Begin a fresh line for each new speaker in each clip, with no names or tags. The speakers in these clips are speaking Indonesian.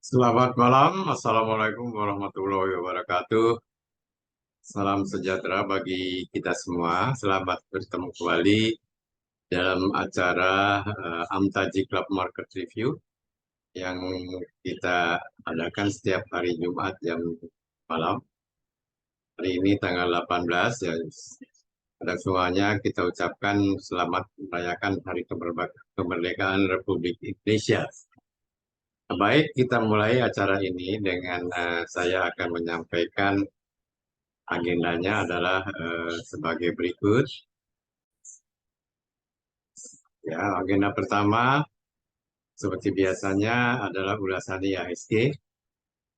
Selamat malam, Assalamualaikum warahmatullahi wabarakatuh. Salam sejahtera bagi kita semua. Selamat bertemu kembali dalam acara Amtaji Club Market Review yang kita adakan setiap hari Jumat jam malam. Hari ini tanggal 18 ya. Pada semuanya kita ucapkan selamat merayakan Hari Kemerdekaan Republik Indonesia. Baik, kita mulai acara ini dengan saya akan menyampaikan agendanya adalah sebagai berikut. Ya, agenda pertama seperti biasanya adalah ulasan IHSG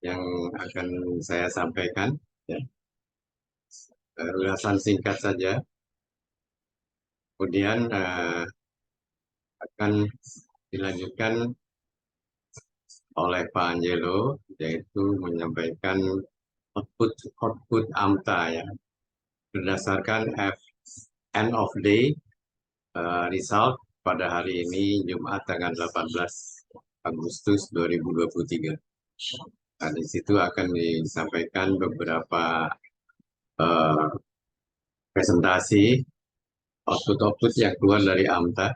yang akan saya sampaikan. Ya. Ulasan singkat saja. Kemudian akan dilanjutkan oleh Pak Angelo, yaitu menyampaikan output AMTA ya, berdasarkan end of day result pada hari ini Jumat tanggal 18 Agustus 2023. Nah, di situ akan disampaikan beberapa presentasi output yang keluar dari AMTA.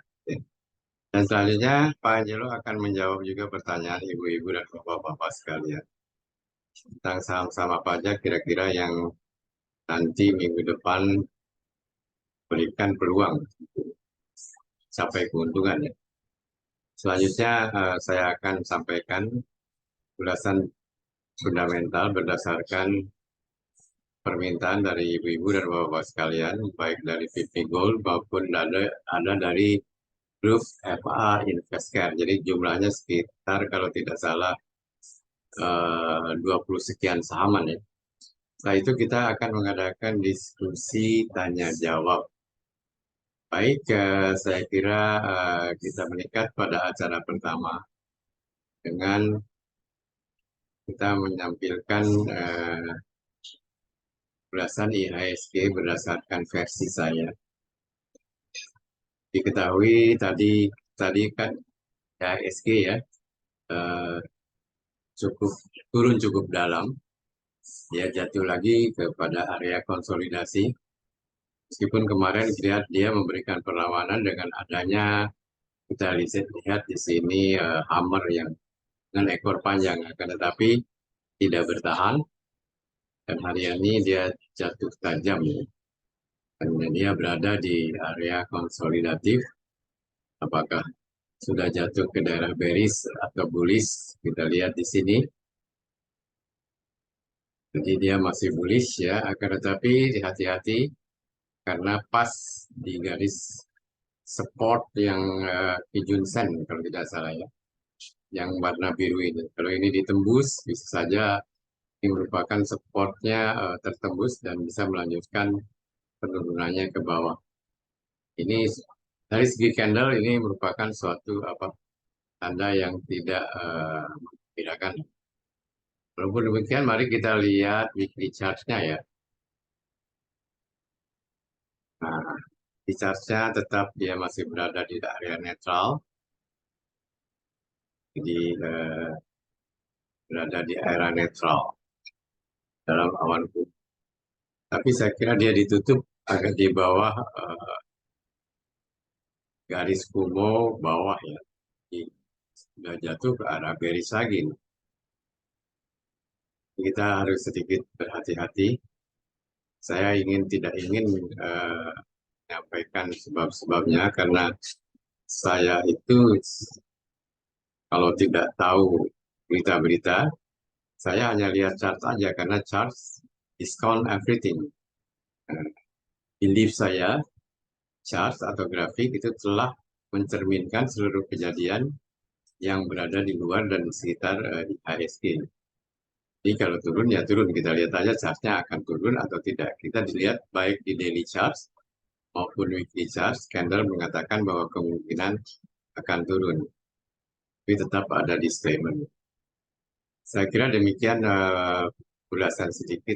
Dan selanjutnya Pak Angelo akan menjawab juga pertanyaan ibu-ibu dan bapak-bapak sekalian tentang saham-saham apa aja kira-kira yang nanti minggu depan berikan peluang sampai keuntungan ya. Selanjutnya saya akan sampaikan ulasan fundamental berdasarkan permintaan dari ibu-ibu dan bapak-bapak sekalian, baik dari PP Gold maupun ada dari grup FA Investcare. Jadi jumlahnya sekitar kalau tidak salah 20 sekian sahaman ya. Setelah itu kita akan mengadakan diskusi tanya jawab. Baik, saya kira kita meningkat pada acara pertama dengan kita menampilkan ulasan IHSG berdasarkan versi saya. Diketahui tadi kan IHSG ya turun cukup dalam, dia jatuh lagi kepada area konsolidasi. Meskipun kemarin dia memberikan perlawanan dengan adanya kita lihat di sini hammer yang dengan ekor panjang, akan tetapi tidak bertahan dan hari ini dia jatuh tajam ya. Dan dia berada di area konsolidatif. Apakah sudah jatuh ke daerah bearish atau bullish? Kita lihat di sini. Jadi dia masih bullish ya, akan tetapi hati-hati karena pas di garis support yang Kijun-sen kalau tidak salah ya, yang warna biru ini. Kalau ini ditembus, bisa saja ini merupakan supportnya tertembus dan bisa melanjutkan penurunannya ke bawah. Ini dari segi candle ini merupakan suatu tanda yang tidak membedakan. Walaupun demikian, mari kita lihat weekly chart-nya ya. Nah, di chart-nya tetap dia masih berada di area netral. Jadi berada di area netral dalam awan kuning. Tapi saya kira dia ditutup agak di bawah garis kumo bawah ya. Jadi, sudah jatuh ke arah bearish lagi. Kita harus sedikit berhati-hati. Saya tidak ingin menyampaikan sebab-sebabnya karena saya itu kalau tidak tahu berita-berita, saya hanya lihat chart aja karena chart discount everything. Belief saya, chart atau grafik itu telah mencerminkan seluruh kejadian yang berada di luar dan di sekitar IHSG. Jadi kalau turun ya turun, kita lihat aja chartnya akan turun atau tidak. Kita dilihat baik di daily chart maupun weekly chart, candle mengatakan bahwa kemungkinan akan turun. Tapi tetap ada disclaimer. Saya kira demikian ulasan sedikit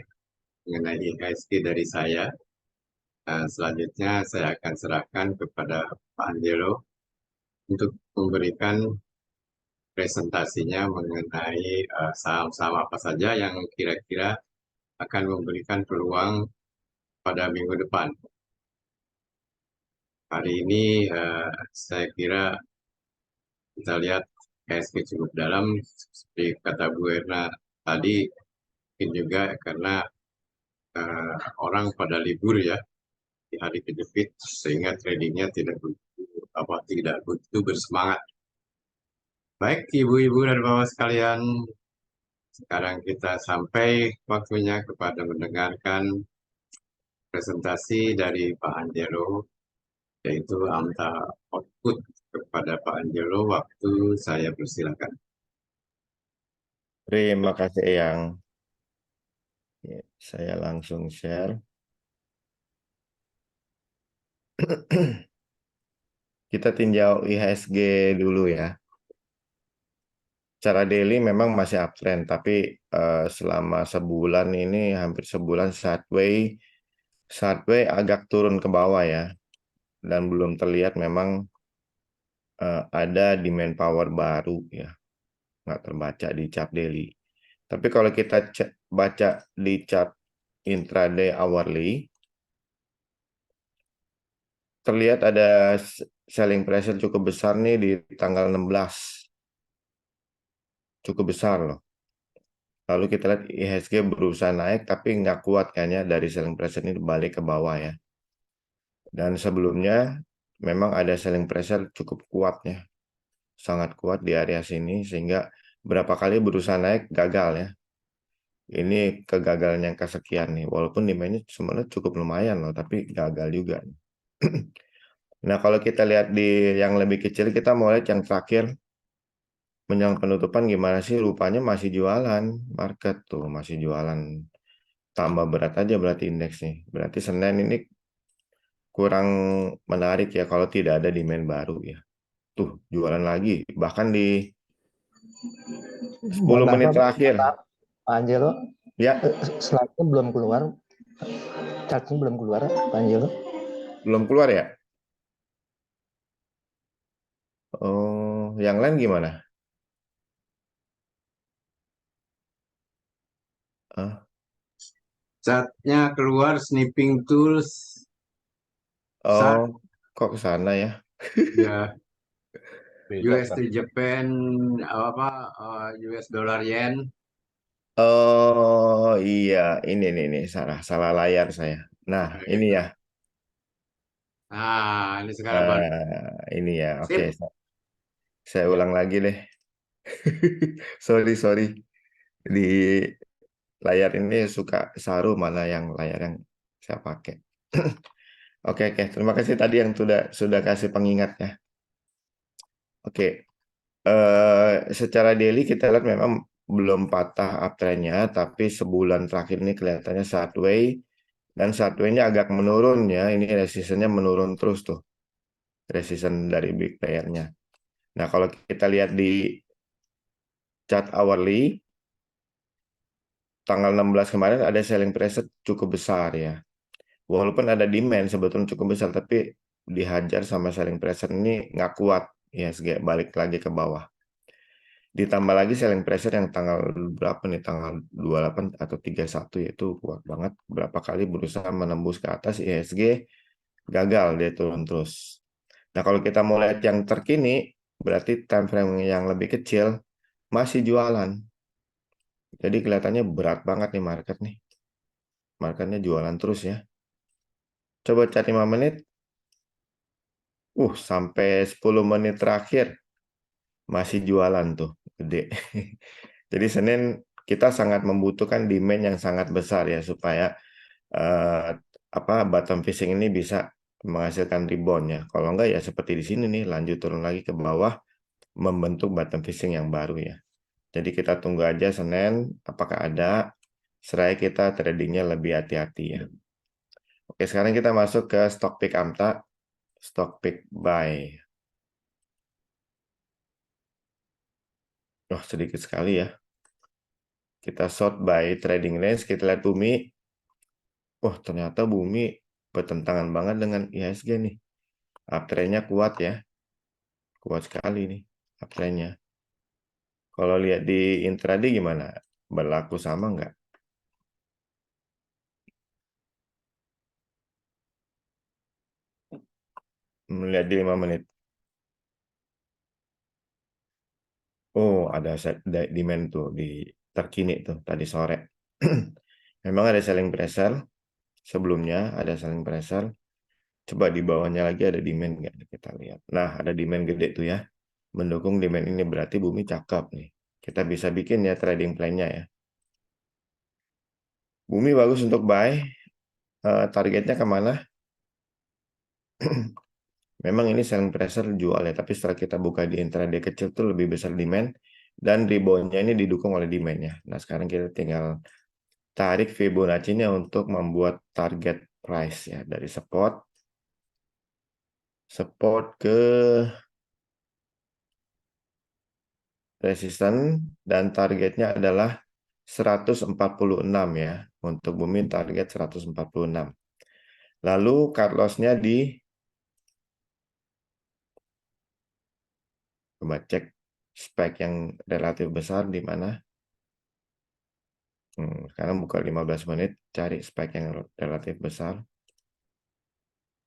mengenai IHSG dari saya. Selanjutnya saya akan serahkan kepada Pak Angelo untuk memberikan presentasinya mengenai saham-saham apa saja yang kira-kira akan memberikan peluang pada minggu depan. Hari ini saya kira kita lihat IHSG cukup dalam, seperti kata Bu Erna tadi, mungkin juga karena orang pada libur ya di hari kejepit sehingga tradingnya tidak begitu bersemangat. Baik ibu-ibu dan bapak sekalian, sekarang kita sampai waktunya kepada mendengarkan presentasi dari Pak Angelo, yaitu AMTA output. Kepada Pak Angelo, waktu saya persilakan.
Terima kasih Eyang. Saya langsung share. Kita tinjau IHSG dulu ya. Secara daily memang masih uptrend, tapi selama sebulan ini, hampir sebulan sideways agak turun ke bawah ya. Dan belum terlihat memang ada demand power baru ya. Nggak terbaca di chart daily. Tapi kalau kita baca di chart intraday hourly, terlihat ada selling pressure cukup besar nih di tanggal 16. Cukup besar loh. Lalu kita lihat IHSG berusaha naik tapi nggak kuat kayaknya dari selling pressure ini balik ke bawah ya. Dan sebelumnya memang ada selling pressure cukup kuat ya. Sangat kuat di area sini sehingga berapa kali berusaha naik gagal ya. Ini kegagalan yang kesekian nih. Walaupun demandnya sebenarnya cukup lumayan loh, tapi gagal juga. Nah kalau kita lihat di yang lebih kecil, kita mau lihat yang terakhir menjelang penutupan gimana sih, rupanya masih jualan market tuh, masih jualan, tambah berat aja berarti indeks nih. Berarti Senin ini kurang menarik ya kalau tidak ada demand baru ya. Tuh jualan lagi, bahkan di 10 menit terakhir
Pak Angelo,
ya.
slide-nya belum keluar, chartnya belum keluar Pak Angelo.
Belum keluar ya. Oh, yang lain gimana?
Chartnya keluar, snipping tools.
Oh, kok ke sana ya?
Ya, USD Japan US dollar yen.
Oh iya, ini nih salah layar saya. Nah,
Nah,
ini
gitu.
ya.
Nah, ini sekarang baru.
Ini ya. Oke,
Sip.
saya
Ya.
ulang lagi deh. Sorry. Di layar ini suka saru mana yang layar yang saya pakai. Oke. Terima kasih tadi yang sudah kasih pengingatnya. Oke. Secara daily kita lihat memang belum patah uptrendnya, tapi sebulan terakhir ini kelihatannya sideways dan sideways-nya agak menurun ya. Ini resistance-nya menurun terus tuh, resistance dari big player-nya. Nah kalau kita lihat di chart hourly, tanggal 16 kemarin ada selling pressure cukup besar ya. Walaupun ada demand sebetulnya cukup besar, tapi dihajar sama selling pressure ini nggak kuat ya, balik lagi ke bawah. Ditambah lagi selling pressure yang tanggal berapa nih, tanggal 28 atau 31 yaitu kuat banget. Berapa kali berusaha menembus ke atas IHSG, gagal dia turun terus. Nah, kalau kita mau lihat yang terkini, berarti time frame yang lebih kecil masih jualan. Jadi kelihatannya berat banget nih market nih. Marketnya jualan terus ya. Coba chat 5 menit. Sampai 10 menit terakhir masih jualan tuh, gede. Jadi Senin kita sangat membutuhkan demand yang sangat besar ya supaya eh, bottom fishing ini bisa menghasilkan rebound ya. Kalau enggak ya seperti di sini nih, lanjut turun lagi ke bawah membentuk bottom fishing yang baru ya. Jadi kita tunggu aja Senin apakah ada, seraya kita tradingnya lebih hati-hati ya. Oke, sekarang kita masuk ke stock pick AMTA, stock pick buy. Sedikit sekali ya. Kita short buy trading range, kita lihat bumi. Ternyata bumi bertentangan banget dengan IHSG nih. Uptrend-nya kuat ya. Kuat sekali nih uptrend-nya. Kalau lihat di intraday gimana? Berlaku sama nggak? Melihat di 5 menit. Ada demand tuh di terkini tuh tadi sore. Memang ada selling pressure. Sebelumnya ada selling pressure. Coba di bawahnya lagi ada demand nggak? Kita lihat. Nah, ada demand gede tuh ya. Mendukung demand ini berarti bumi cakep nih. Kita bisa bikin ya trading plan-nya ya. Bumi bagus untuk buy. Targetnya kemana? Memang ini selling pressure jual ya, tapi setelah kita buka di intraday kecil tuh lebih besar demand dan rebound-nya ini didukung oleh demand-nya. Nah, sekarang kita tinggal tarik Fibonacci-nya untuk membuat target price ya dari support ke resistance dan targetnya adalah 146 ya. Untuk bumi target 146. Lalu cut loss-nya coba cek spike yang relatif besar di mana. Sekarang buka 15 menit, cari spike yang relatif besar.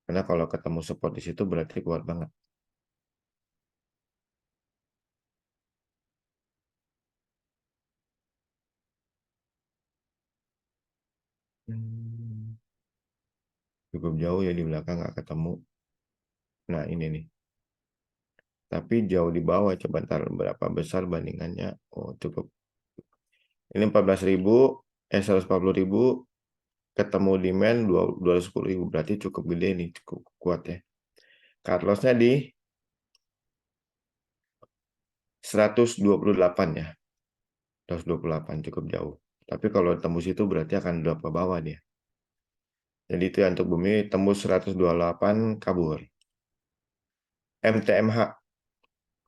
Karena kalau ketemu support di situ berarti kuat banget. Cukup jauh ya di belakang nggak ketemu. Nah ini nih. Tapi jauh di bawah, coba ntar berapa besar bandingannya. Cukup. Ini 14.000, 140.000, ketemu demand 210.000, berarti cukup gede nih, cukup kuat ya. Cut loss-nya di 128 ya. 128 cukup jauh. Tapi kalau tembus itu berarti akan drop ke bawah dia. Jadi itu untuk bumi tembus 128 kabur. MTMH.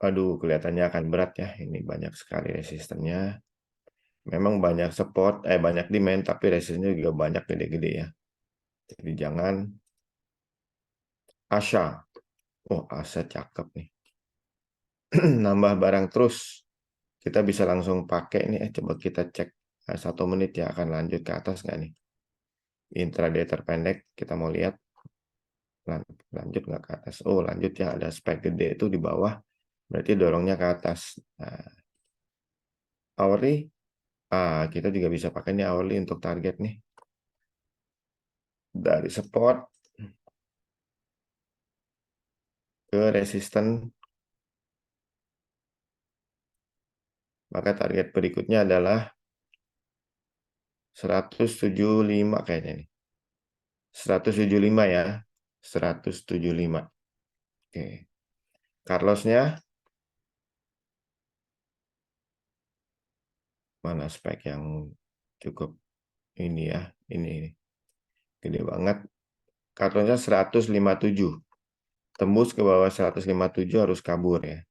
Aduh, kelihatannya akan berat ya. Ini banyak sekali resistennya. Memang banyak support, banyak demand, tapi resistennya juga banyak gede-gede ya. Jadi jangan Asha. Asha cakep nih. Nambah barang terus. Kita bisa langsung pakai nih. Coba kita cek 1 menit ya, akan lanjut ke atas nggak nih? Intraday terpendek, kita mau lihat. Lanjut nggak ke atas? Lanjut ya, ada spike gede itu di bawah. Berarti dorongnya ke atas. Nah, hourly. Kita juga bisa pakai ini hourly untuk target nih. Dari support ke resistance. Maka target berikutnya adalah 175 kayaknya nih. 175 ya. 175. Oke. Carlosnya mana spike yang cukup ini ya. Ini gede banget. Carlosnya 157. Tembus ke bawah 157 harus kabur ya.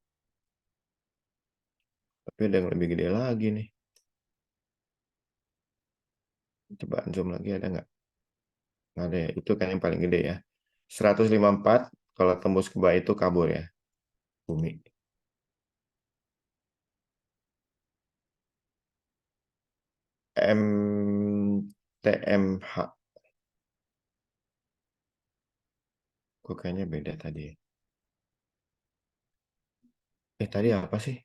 Tapi ada yang lebih gede lagi nih. Coba zoom lagi, ada nggak? Nggak ada ya. Itu kan yang paling gede ya. 154 kalau tembus ke bawah itu kabur ya. Bumi. MTMH. Kok kayaknya beda tadi. Tadi apa sih?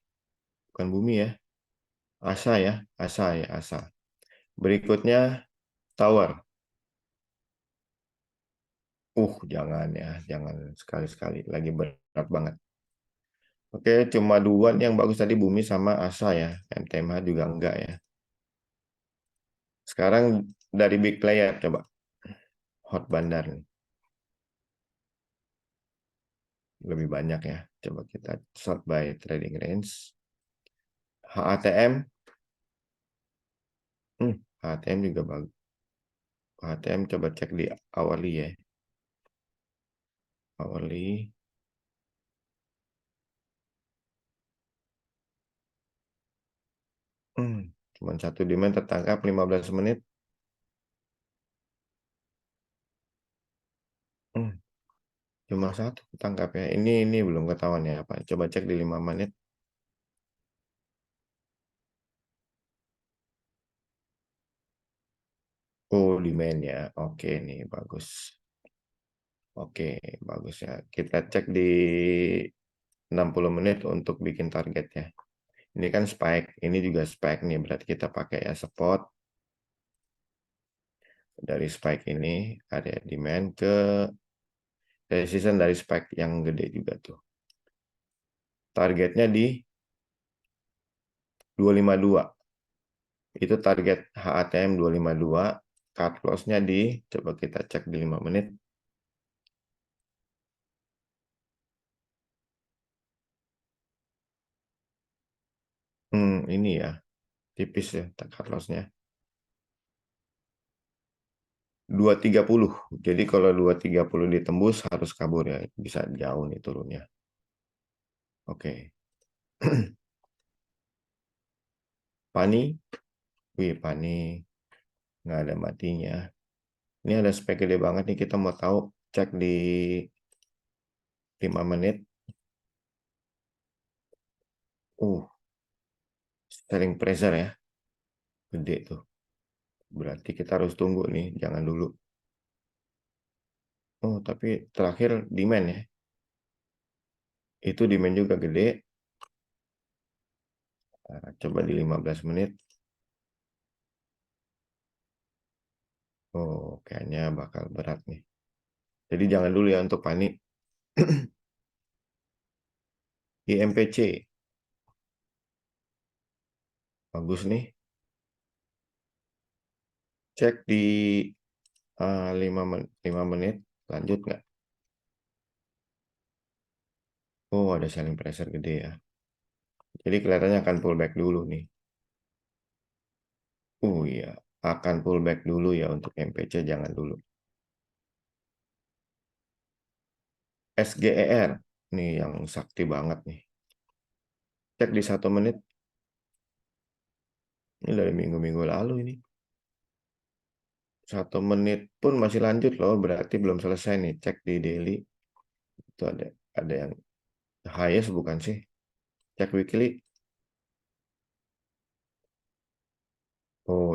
Bukan bumi ya. ASA ya. ASA ya, ASA. Berikutnya tower. Jangan ya. Jangan sekali-sekali. Lagi berat banget. Oke, cuma dua yang bagus tadi bumi sama ASA ya. MTMH juga enggak ya. Sekarang dari big player coba. Hot Bandar nih. Lebih banyak ya. Coba kita sort by trading range. HATM. HATM juga bagus. HATM coba cek di hourly ya. Hourly. Cuma satu demand tertangkap 15 menit. Cuma satu tertangkap ya. Ini belum ketahuan ya apa. Coba cek di 5 menit. Demand ya. Oke nih bagus. Oke, bagus ya. Kita cek di 60 menit untuk bikin target ya. Ini kan spike, ini juga spike nih. Berarti kita pakai ya support. Dari spike ini ada demand ke resistance dari spike yang gede juga tuh. Targetnya di 252. Itu target HATM 252. Cut loss-nya di, coba kita cek di 5 menit. Ini ya, tipis ya cut loss-nya. 230. Jadi kalau 230 ditembus harus kabur ya. Bisa jauh nih turunnya. Oke. Pani. Pani. Nggak ada matinya. Ini ada spek gede banget nih. Kita mau tahu. Cek di 5 menit. Selling pressure ya. Gede tuh. Berarti kita harus tunggu nih. Jangan dulu. Tapi terakhir demand ya. Itu demand juga gede. Coba di 15 menit. Kayaknya bakal berat nih. Jadi jangan dulu ya untuk panik. IMPC. Bagus nih. Cek di 5 menit. Lanjut nggak? Ada selling pressure gede ya. Jadi kelihatannya akan pullback dulu nih. Iya. Akan pullback dulu ya untuk MPC. Jangan dulu. SGER. Nih yang sakti banget nih. Cek di 1 menit. Ini dari minggu-minggu lalu ini. 1 menit pun masih lanjut loh. Berarti belum selesai nih. Cek di daily. Itu ada yang highest bukan sih? Cek weekly.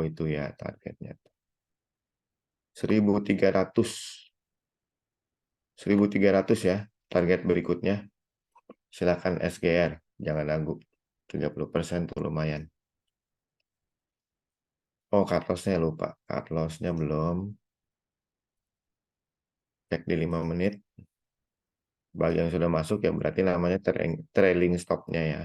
Itu ya targetnya. 1300. 1300 ya. Target berikutnya. Silakan SGR. Jangan ganggu. 30% tuh lumayan. Cut loss-nya lupa. Cut loss-nya belum. Cek di 5 menit. Bagi yang sudah masuk ya berarti namanya trailing stop-nya ya.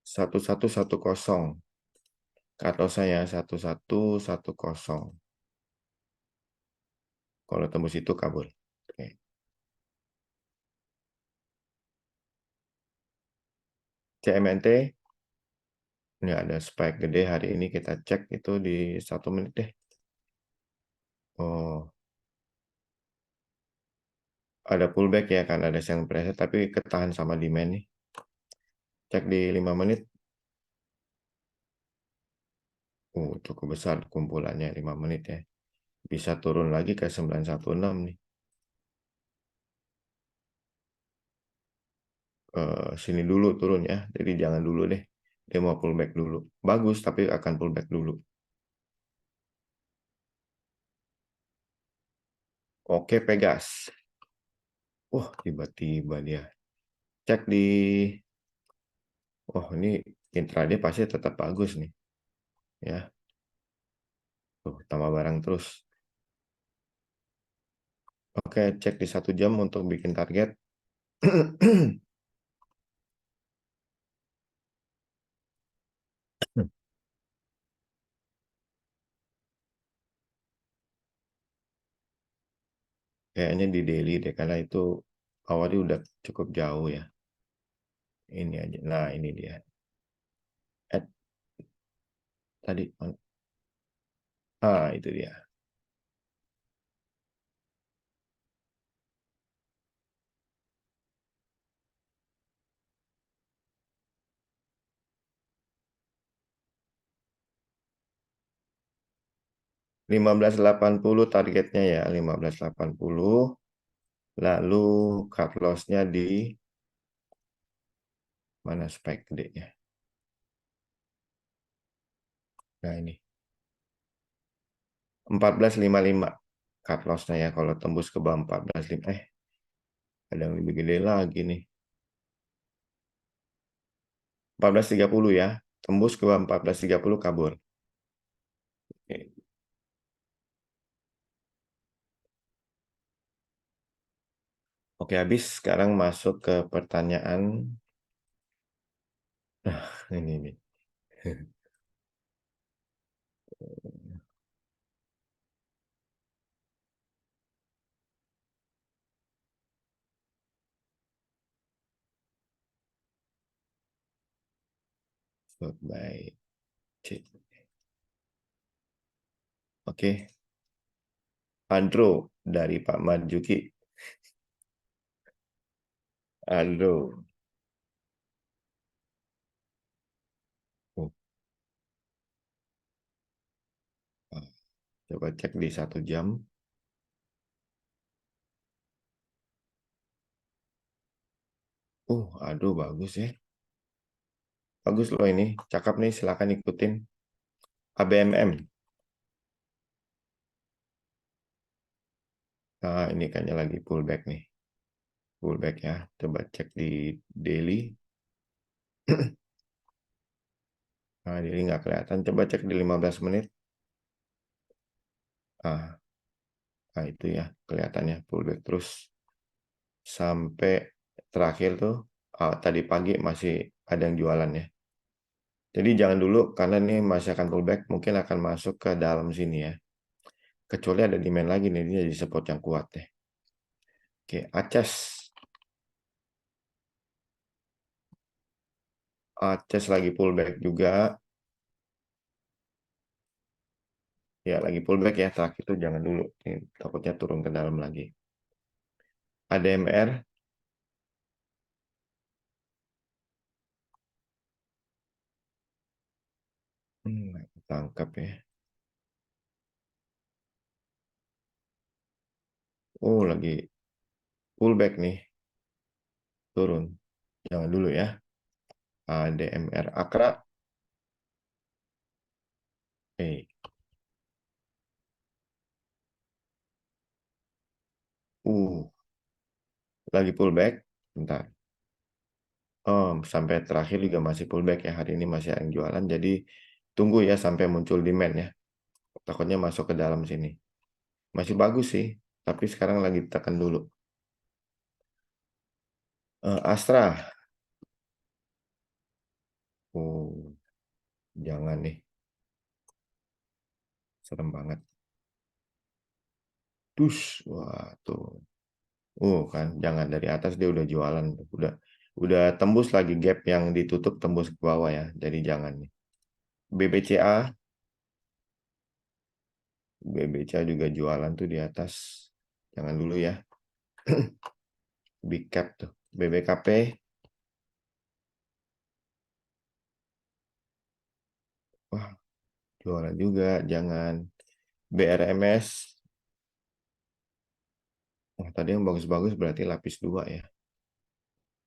Satu satu satu kosong. Cut loss-nya ya 1110. Kalau tembus itu kabur. Oke. CMNT. Ini ada spike gede hari ini. Kita cek itu di 1 menit deh. Ada pullback ya kan ada selling pressure tapi ketahan sama demand nih. Cek di 5 menit. Cukup besar kumpulannya 5 menit ya. Bisa turun lagi ke 916 nih. Sini dulu turun ya. Jadi jangan dulu deh. Dia mau pullback dulu. Bagus tapi akan pullback dulu. Oke, Pegas. Tiba-tiba dia. Cek di ini intraday pasti tetap bagus nih. Ya. Tambah barang terus. Oke, cek di 1 jam untuk bikin target. Kayaknya di daily deh, karena itu awalnya udah cukup jauh ya. Ini aja. Nah, ini dia. Tadi. Itu dia. 1580 targetnya ya, 1580. Lalu cut loss-nya di mana spike gedenya? Nah, ini 1455 cut loss-nya ya, kalau tembus ke bawah 14.5. Ada yang lebih gede lagi nih. 1430 ya. Tembus ke bawah 1430 kabur. Oke, habis. Sekarang masuk ke pertanyaan. Nah, ini nih. Baik. Oke. Andro dari Pak Marjuki. Andro. Coba cek di 1 jam. Aduh, bagus ya. Bagus loh ini. Cakep nih, silakan ikutin. ABMM. Nah, ini kayaknya lagi pullback nih. Pullback ya. Coba cek di daily. Nah, daily nggak kelihatan. Coba cek di 15 menit. Nah, itu ya. Kelihatannya pullback terus. Sampai terakhir tuh. Tadi pagi masih ada yang jualan ya. Jadi jangan dulu, karena ini masih akan pullback. Mungkin akan masuk ke dalam sini ya. Kecuali ada demand lagi nih. Dia jadi support yang kuat ya. Oke, Aces. Aces lagi pullback juga. Ya, lagi pullback ya. Terakhir itu jangan dulu. Ini takutnya turun ke dalam lagi. ADMR. Tangkap ya. Lagi pullback nih. Turun. Jangan dulu ya. ADMR Akra. Lagi pullback. Bentar. Sampai terakhir juga masih pullback ya. Hari ini masih yang jualan. Jadi tunggu ya sampai muncul demand ya. Takutnya masuk ke dalam sini. Masih bagus sih. Tapi sekarang lagi tekan dulu. Astra. Jangan nih. Serem banget. Wah tuh. Kan jangan dari atas dia udah jualan, udah tembus lagi gap yang ditutup, tembus ke bawah ya. Jadi jangan nih. BBCA juga jualan tuh di atas. Jangan dulu ya. Big cap tuh. BBKP. Wah, Jualan juga, jangan. BRMS. Oh, tadi yang bagus-bagus berarti lapis 2 ya.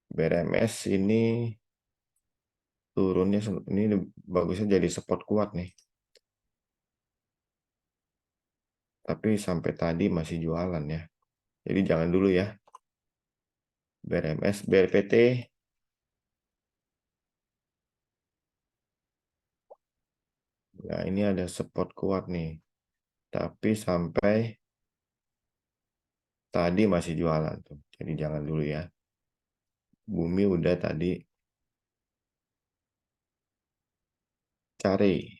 BRMS ini turunnya, ini bagusnya jadi support kuat nih. Tapi sampai tadi masih jualan ya. Jadi jangan dulu ya. BRMS, BRPT. Nah, ini ada support kuat nih. Tapi sampai tadi masih jualan tuh. Jadi jangan dulu ya. Bumi udah tadi cari.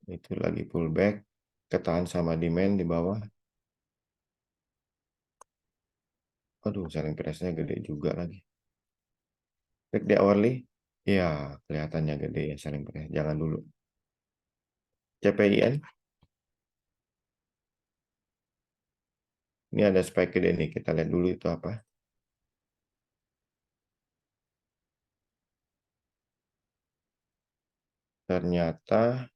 Itu lagi pullback. Ketahan sama demand di bawah. Aduh, selling price-nya gede juga lagi. Back di hourly. Ya, kelihatannya gede ya selling price. Jangan dulu. CPIN. Ini ada spike gede nih. Kita lihat dulu itu apa. Ternyata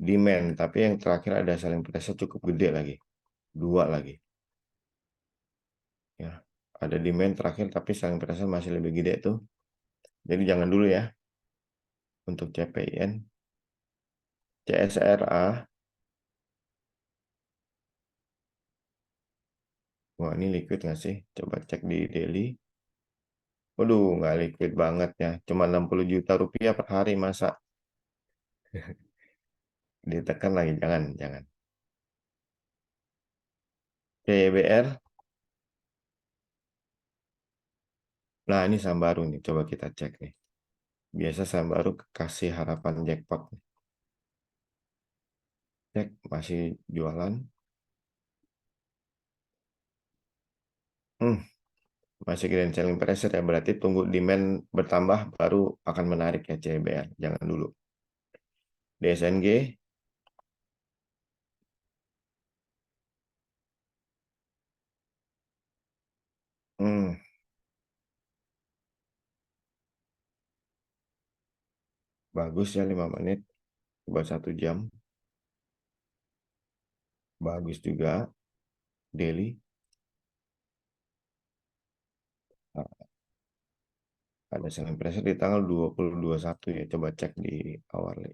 demand. Tapi yang terakhir ada selling price-nya cukup gede lagi. 2 lagi. Ya, ada demand terakhir tapi selling price-nya masih lebih gede tuh. Jadi jangan dulu ya. Untuk CPIN. CSRA. Wah, ini liquid nggak sih? Coba cek di daily. Waduh, nggak liquid banget ya. Cuma 60 juta rupiah per hari, masa? Ditekan lagi, jangan. CYBR. Nah, ini saham baru nih. Coba kita cek nih. Biasa saham baru kasih harapan jackpot. Cek, masih jualan. Masih grand selling pressure ya. Berarti tunggu demand bertambah baru akan menarik ya CYBR. Jangan dulu. DSNG. Bagus ya 5 menit. Coba 1 jam. Bagus juga. Daily. Nah, ada selling pressure di tanggal 20-21 ya. Coba cek di hourly.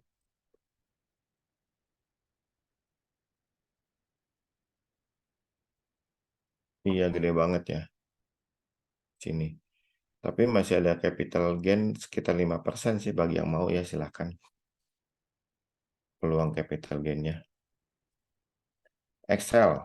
Iya, gede banget ya. Sini. Tapi masih ada capital gain sekitar 5% sih bagi yang mau ya, silahkan. Peluang capital gainnya. Excel.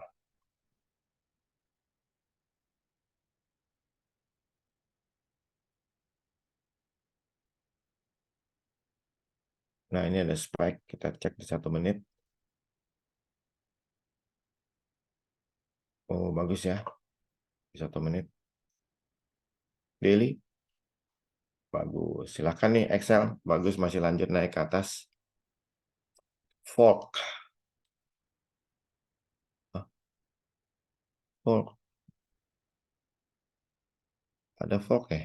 Nah, ini ada spike. Kita cek di 1 menit. Oh, bagus ya. Di 1 menit. Daily. Bagus. Silahkan nih Excel. Bagus, masih lanjut naik ke atas. Fork. Fork. Ada fork ya?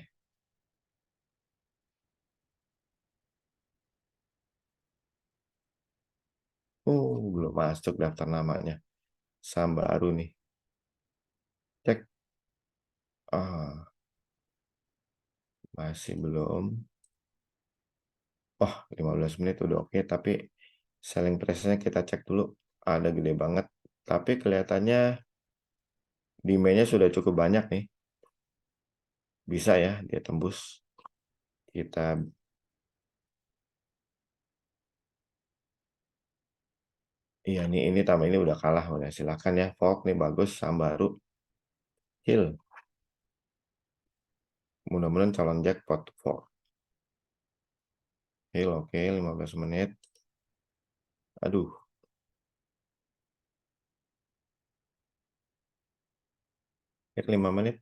Oh, belum masuk daftar namanya. Saham baru nih. Cek. Masih belum. Wah, 15 menit udah oke. Tapi selling price-nya kita cek dulu. Ada gede banget. Tapi kelihatannya demand-nya sudah cukup banyak nih. Bisa ya, dia tembus. Kita Iya, ini tambah ini udah kalah udah. Silakan ya. Fork nih bagus, saham baru. Hill. Mudah-mudahan calon jackpot Fork. Hill oke, 15 menit. Aduh. Hit 5 menit.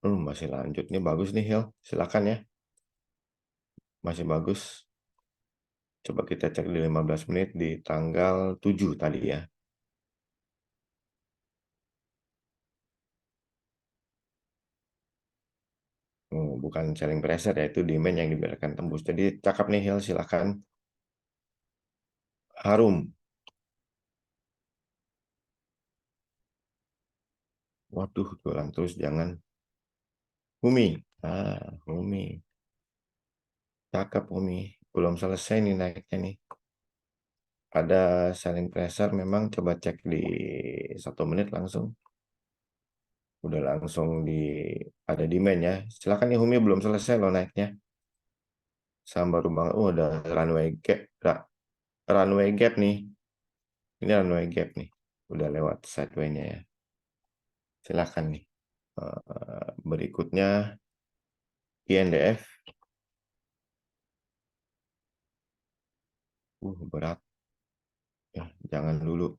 Masih lanjut nih, bagus nih Hill. Silakan ya. Masih bagus. Coba kita cek di 15 menit di tanggal 7 tadi ya. Oh, bukan selling pressure, yaitu demand yang dibiarkan tembus. Jadi cakep nih Hil, silakan. Harum. Waduh, jualan terus jangan. Humi. Humi. Cakep Humi. Belum selesai nih naiknya nih. Ada selling pressure memang, coba cek di 1 menit langsung. Udah langsung ada demand ya. Silakan nih Humi, belum selesai loh naiknya. Sama baru banget. Ada runway gap nih. Ini runway gap nih. Udah lewat sideway-nya ya. Silakan nih. Berikutnya INDF. Berat. Ya, jangan dulu.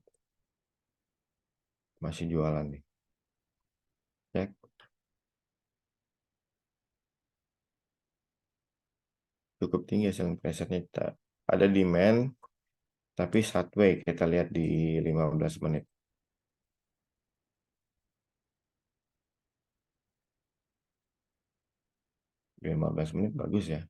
Masih jualan nih. Cek. Cukup tinggi selling pressure-nya. Ada demand, tapi sideway kita lihat di 15 menit. 15 menit bagus ya.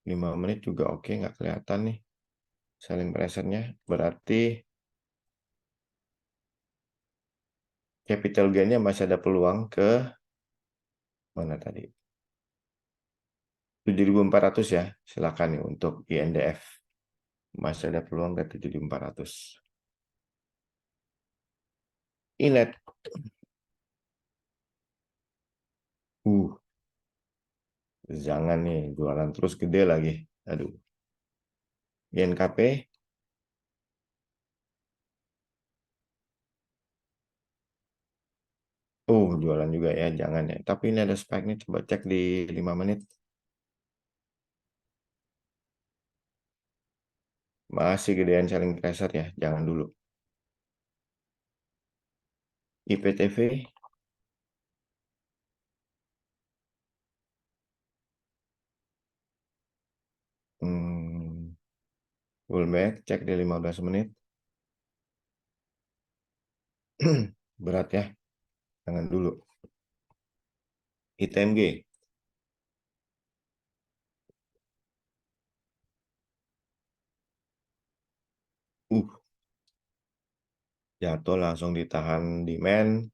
5 menit juga oke, nggak kelihatan nih selling pressure-nya. Berarti capital gain-nya masih ada peluang ke mana tadi? 7.400 ya. Silakan nih untuk INDF. Masih ada peluang ke 7.400. Inet. Jangan nih, jualan terus gede lagi. Aduh. INKP. Jualan juga ya, jangan ya. Tapi ini ada spike-nya, coba cek di 5 menit. Masih gedean selling pressure ya, jangan dulu. IPTV. Pullback, cek di 15 menit. Berat ya, jangan dulu. ITMG. Jatuh langsung ditahan demand.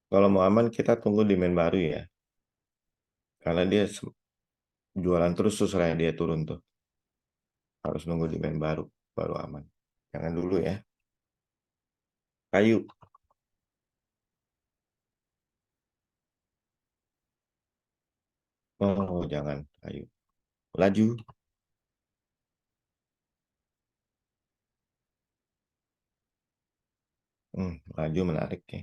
Kalau mau aman kita tunggu demand baru ya. Karena dia jualan terus susah dia turun tuh. Harus nunggu demand baru aman. Jangan dulu ya. Kayu. Jangan kayu. Laju. Laju menarik ya.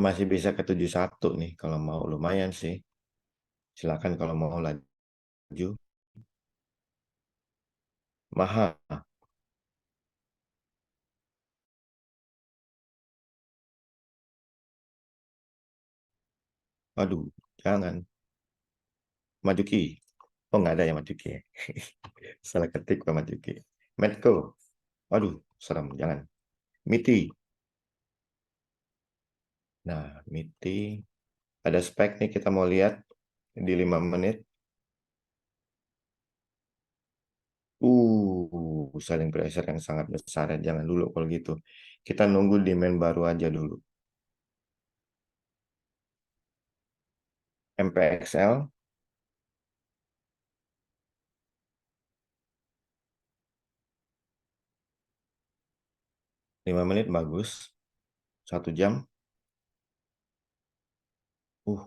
Masih bisa ke 71 nih kalau mau, lumayan sih. Silakan kalau mau laju. Mahal. Aduh, jangan. Majuki. Nggak ada yang Majuki ya. Salah ketik Pak Majuki. Medco. Aduh, serem, jangan. MITI. Nah, MITI. Ada spek nih, kita mau lihat di 5 menit. Selling pressure yang sangat besar ya. Jangan dulu kalau gitu. Kita nunggu demand baru aja dulu. MPXL. 5 menit bagus. 1 jam. Uh.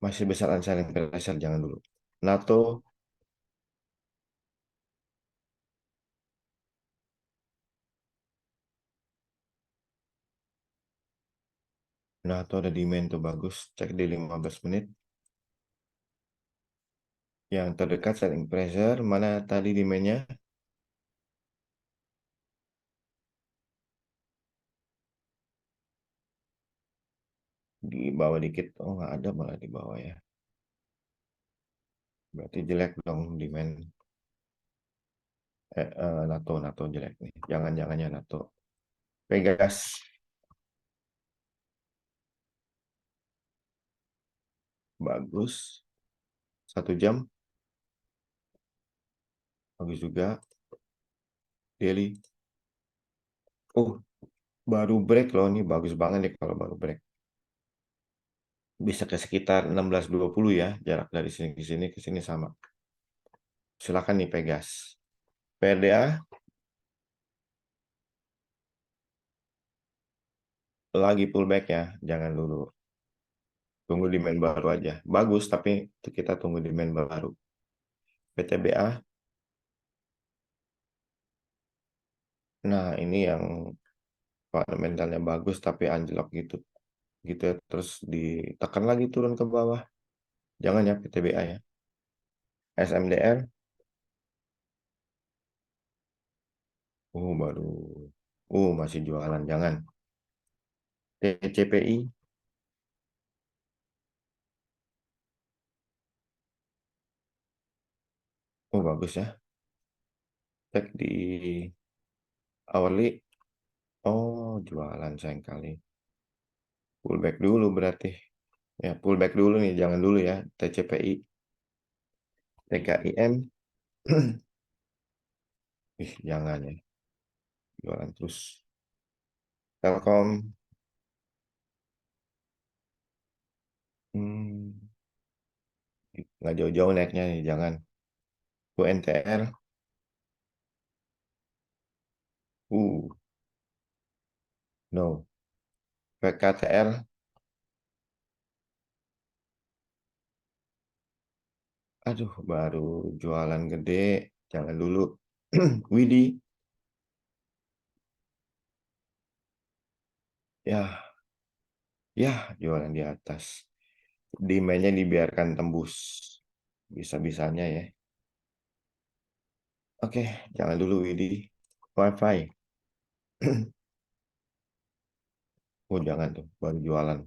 Masih besaran selling pressure, jangan dulu. NATO. NATO ada demand tuh bagus. Cek di 15 menit. Yang terdekat selling pressure, mana tadi demand-nya? Di bawah dikit. Oh, nggak ada malah di bawah ya. Berarti jelek dong demand. NATO jelek nih. Jangan-jangannya NATO. Pegas. Bagus. 1 jam. Bagus juga. Daily. Oh, baru break loh. Ini bagus banget nih kalau baru break. Bisa ke sekitar 16.20 ya. Jarak dari sini ke sini sama. Silakan nih Pegas. PRDA lagi pullback ya. Jangan dulu. Tunggu demand baru aja. Bagus, tapi kita tunggu demand baru. PTBA. Nah, ini yang fundamentalnya bagus tapi anjlok gitu. Gitu ya. Terus ditekan lagi turun ke bawah. Jangan ya PTBA ya. SMDR. Baru. Masih jualan. Jangan. TCPI. Bagus ya. Cek di hourly. Jualan sayang kali. Pullback dulu berarti. Ya, pullback dulu nih. Jangan dulu ya. TCPI. TKIM. Jangan ya. Jualan terus. Telkom. Hmm, nggak jauh-jauh naiknya nih. Jangan. UNTR. Uh, no. PKTR. Aduh, baru jualan gede. Jangan dulu. Widi. Ya, jualan di atas. Demand-nya dibiarkan tembus. Bisa-bisanya ya. Oke, jangan dulu Widi. Wifi. Jangan tuh. Baru jualan.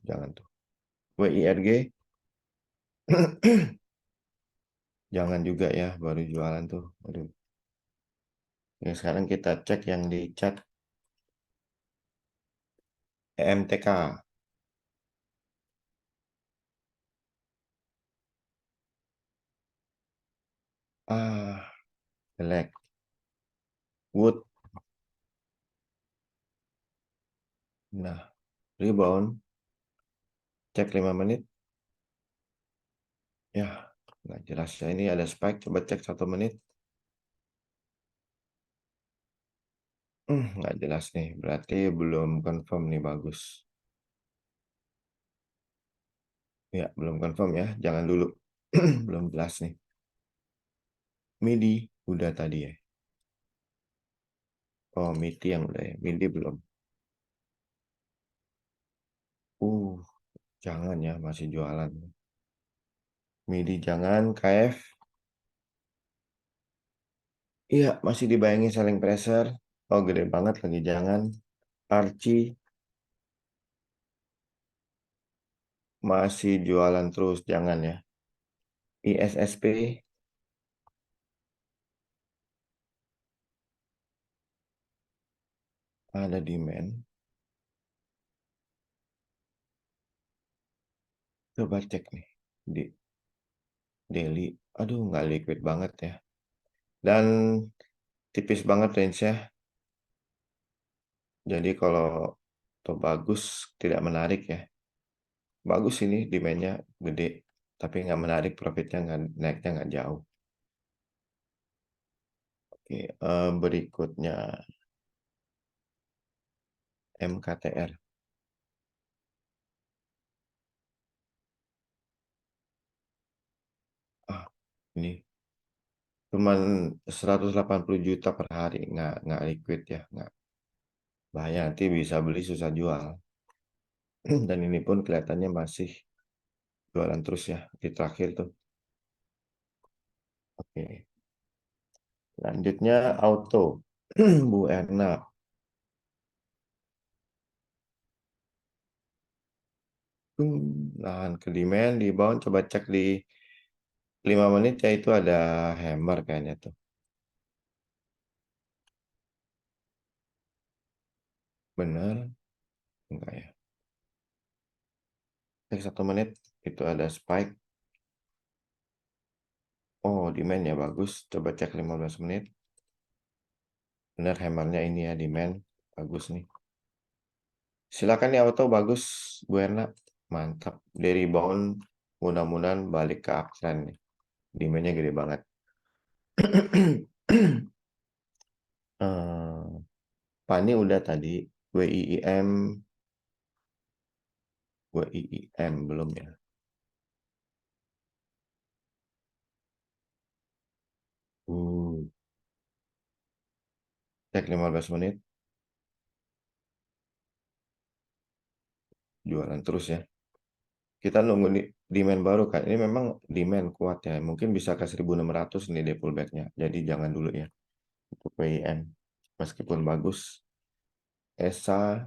Jangan tuh. WIRG. Jangan juga ya. Baru jualan tuh. Aduh. Ya, sekarang kita cek yang di chat EMTK. Jelek. Wood. Nah, rebound. Cek 5 menit. Ya, nggak jelas ya. Ini ada spike. Coba cek 1 menit. Nggak jelas nih. Berarti belum confirm nih bagus. Ya, belum confirm ya. Jangan dulu. Belum jelas nih. MIDI udah tadi ya. MIDI yang udah ya. MIDI belum. Jangan ya. Masih jualan. MIDI jangan. KF. Iya, masih dibayangi selling pressure. Gede banget lagi. Jangan. Archie. Masih jualan terus. Jangan ya. ISSP. Ada demand. Coba cek nih. Di daily. Aduh, nggak liquid banget ya. Dan tipis banget range-nya. Jadi kalau tuh bagus, tidak menarik ya. Bagus ini demand-nya gede. Tapi nggak menarik, profitnya nggak naiknya nggak jauh. Oke, berikutnya MKTR. Ini cuman 180 juta per hari, nggak liquid ya, nggak bahaya nanti bisa beli susah jual. Dan ini pun kelihatannya masih jualan terus ya di terakhir tuh. Oke, lanjutnya auto. Bu Erna. Nahan ke demand di bawah, coba cek di 5 menit ya, itu ada hammer kayaknya tuh. Bener? Enggak ya. Cek 1 menit, itu ada spike. Oh, demand ya bagus. Coba cek 15 menit. Bener hammernya ini ya, demand. Bagus nih. Silakan ya auto, bagus Bu Erna. Mantap. Dari rebound, mudah-mudahan balik ke uptrend nih. Demandnya gede banget. Pani udah tadi. WIIM. WIIM belum ya. Cek 15 menit. Jualan terus ya. Kita nunggu demand baru kan. Ini memang demand kuat ya. Mungkin bisa ke 1600 nih di pullback-nya. Jadi jangan dulu ya. Untuk WIM. Meskipun bagus. ESA.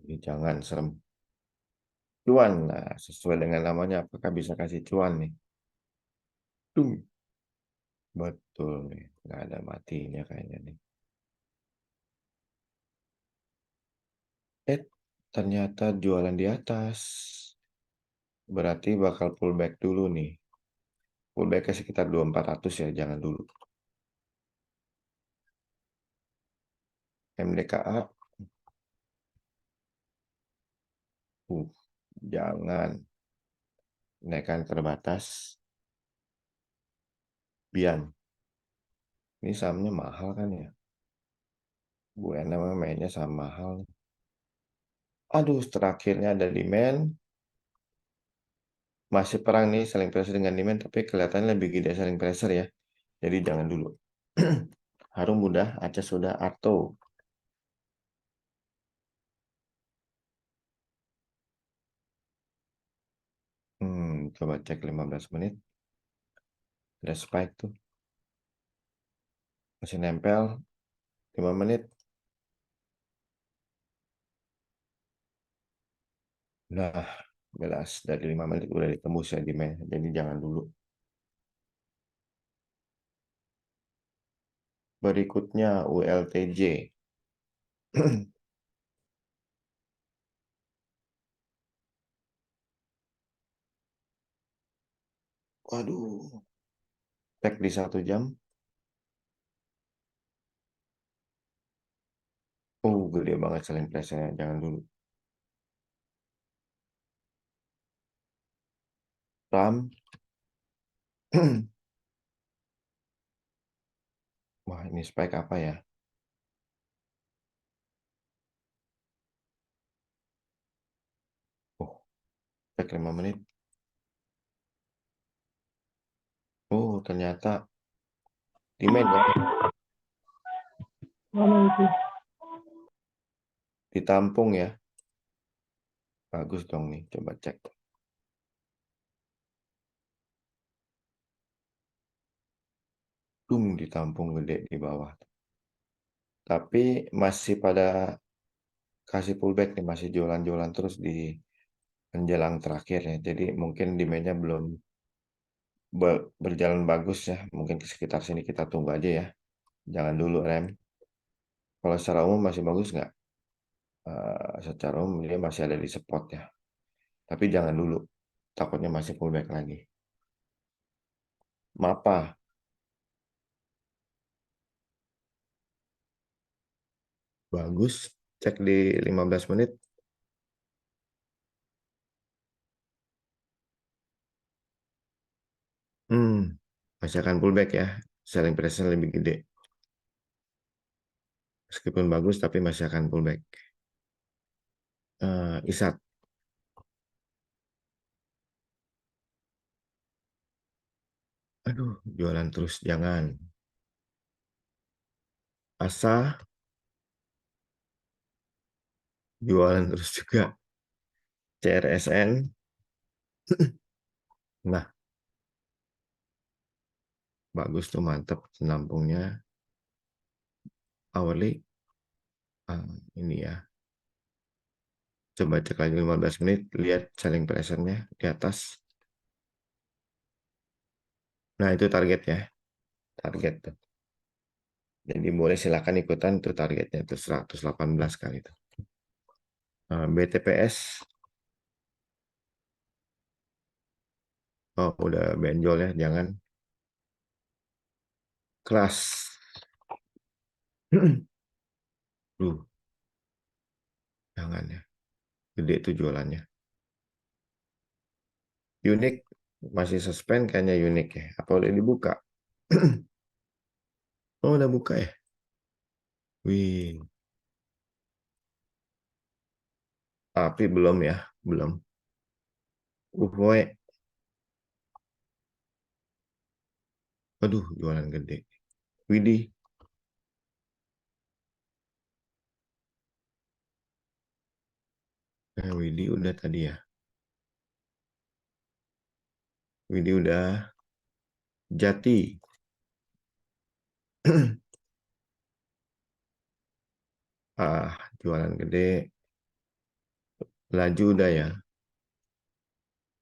Ini jangan serem. Cuan. Nah, sesuai dengan namanya. Apakah bisa kasih cuan nih? Dung. Betul nih. Nggak ada matinya kayaknya nih. Ternyata jualan di atas. Berarti bakal pullback dulu nih. Pullbacknya sekitar 2400 ya. Jangan dulu. MDKA. Jangan. Naikkan terbatas. Bian. Ini sahamnya mahal kan ya. Bu Ena memang mainnya saham mahal. Aduh, terakhirnya ada demand. Masih perang nih selling pressure dengan demand, tapi kelihatannya lebih gede selling pressure ya. Jadi jangan dulu. Harum udah, Aceh sudah, Arto. Coba cek 15 menit. Ada spike tuh. Masih nempel. 5 menit. Nah, jelas dari 5 menit udah ditembus ya demand. Jadi jangan dulu. Berikutnya ULTJ. Waduh. Cek di 1 jam. Gede banget selling price-nya. Jangan dulu. RAM. Wah, ini spike apa ya? Cek 5 menit. Ternyata demand ya. Ditampung ya. Bagus dong nih. Coba cek. Ditampung gede di bawah. Tapi masih pada kasih pullback nih. Masih jualan-jualan terus di menjelang terakhir ya. Jadi mungkin demand-nya belum berjalan bagus ya. Mungkin di sekitar sini kita tunggu aja ya. Jangan dulu rem. Kalau secara umum masih bagus nggak? Secara umum dia masih ada di spot ya. Tapi jangan dulu. Takutnya masih pullback lagi. Mapa. Bagus. Cek di 15 menit. Masih akan pullback ya. Selling pressure lebih gede. Meskipun bagus, tapi masih akan pullback. Isat. Aduh, jualan terus. Jangan. Asa. Jualan terus juga. CRSN. Nah, bagus tuh, mantep. Penampungnya. Hourly. Ini ya. Coba cek lagi 15 menit, lihat selling pressure-nya di atas. Nah, itu target ya. Target tuh. Jadi boleh silakan ikutan tuh targetnya tuh 118 kali itu. BTPS. Oh, udah benjol ya, jangan. Kelas. Jangan ya. Gede tuh jualannya. Unik. Masih suspend kayaknya unik ya. Apa udah dibuka? Oh, udah buka ya? Wih. Tapi belum ya. Belum. Boy. Aduh, jualan gede. Widih. Widih udah tadi ya. Widih udah. Jati. Jualan gede. Laju udah ya.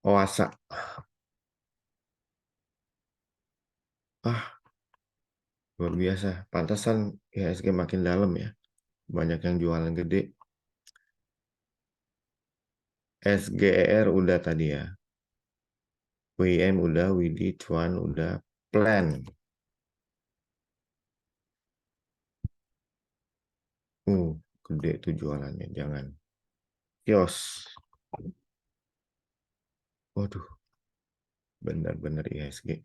Oasa. Luar biasa. Pantasan IHSG makin dalam ya. Banyak yang jualan gede. SGER udah tadi ya. WM udah, Widih, Cuan udah, Plan. Gede tuh jualannya, jangan. Kios. Waduh, benar-benar IHSG.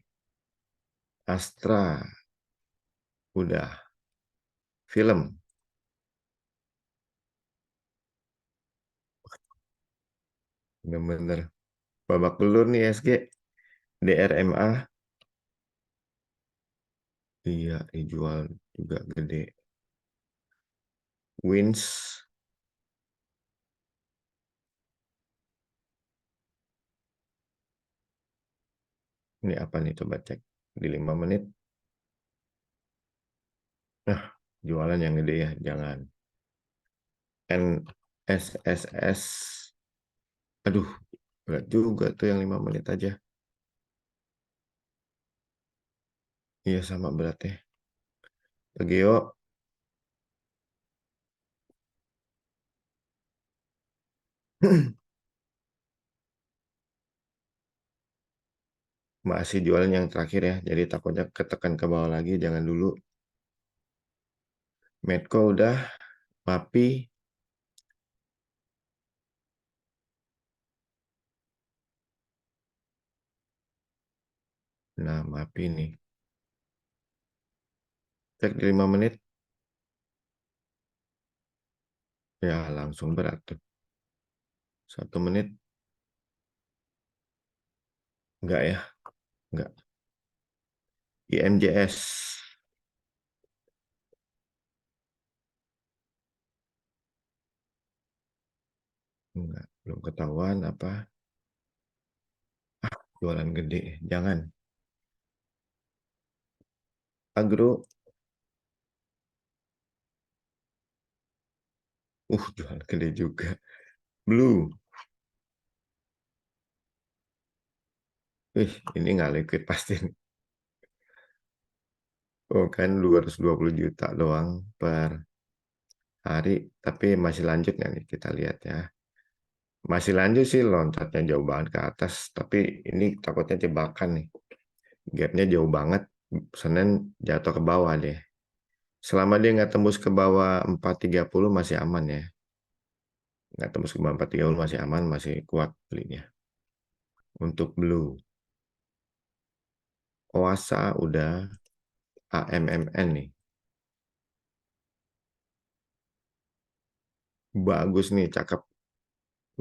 Astra udah. Film. Benar-benar babak belur nih IHSG. DRMA. Iya, dijual juga gede. Wins. Ini apa nih, coba cek. Di 5 menit. Nah, jualan yang gede ya, jangan. NSSS. Aduh, berat juga tuh yang 5 menit aja. Iya, sama beratnya. Geo. Masih jualan yang terakhir ya, jadi takutnya ketekan ke bawah lagi, jangan dulu. Medco udah, MAPI. Nah, MAPI nih. Cek di 5 menit. Ya, langsung berat tuh. 1 menit. Enggak ya, enggak. IMJS. Enggak, belum ketahuan apa. Jualan gede, jangan. Agro. Jualan gede juga. Blue. Ini nggak liquid pasti. Oh kan 220 juta doang per hari. Tapi masih lanjut nggak nih? Kita lihat ya. Masih lanjut sih, loncatnya jauh banget ke atas. Tapi ini takutnya jebakan nih. Gapnya jauh banget. Senin jatuh ke bawah deh. Selama dia nggak tembus ke bawah 430 masih aman ya. Nggak tembus ke bawah 430 masih aman, masih kuat belinya. Untuk blue. Oasa udah. AMMN nih. Bagus nih, cakep.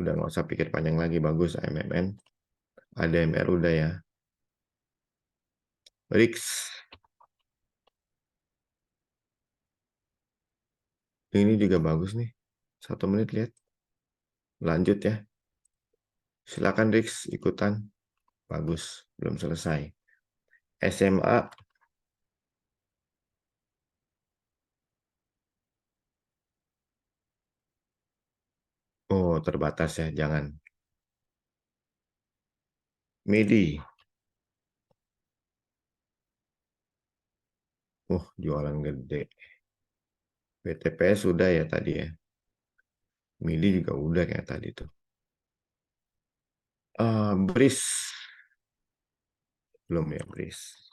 Udah nggak usah pikir panjang lagi, bagus AMMN. ADMR udah ya. RIX. Ini juga bagus nih. 1 menit lihat. Lanjut ya. Silakan RIX ikutan. Bagus, belum selesai. SMA. Oh, terbatas ya, jangan. MIDI. Jualan gede. BTPS sudah ya tadi ya. MIDI juga udah kayak tadi tuh. BRIS. Belum ya, BRIS.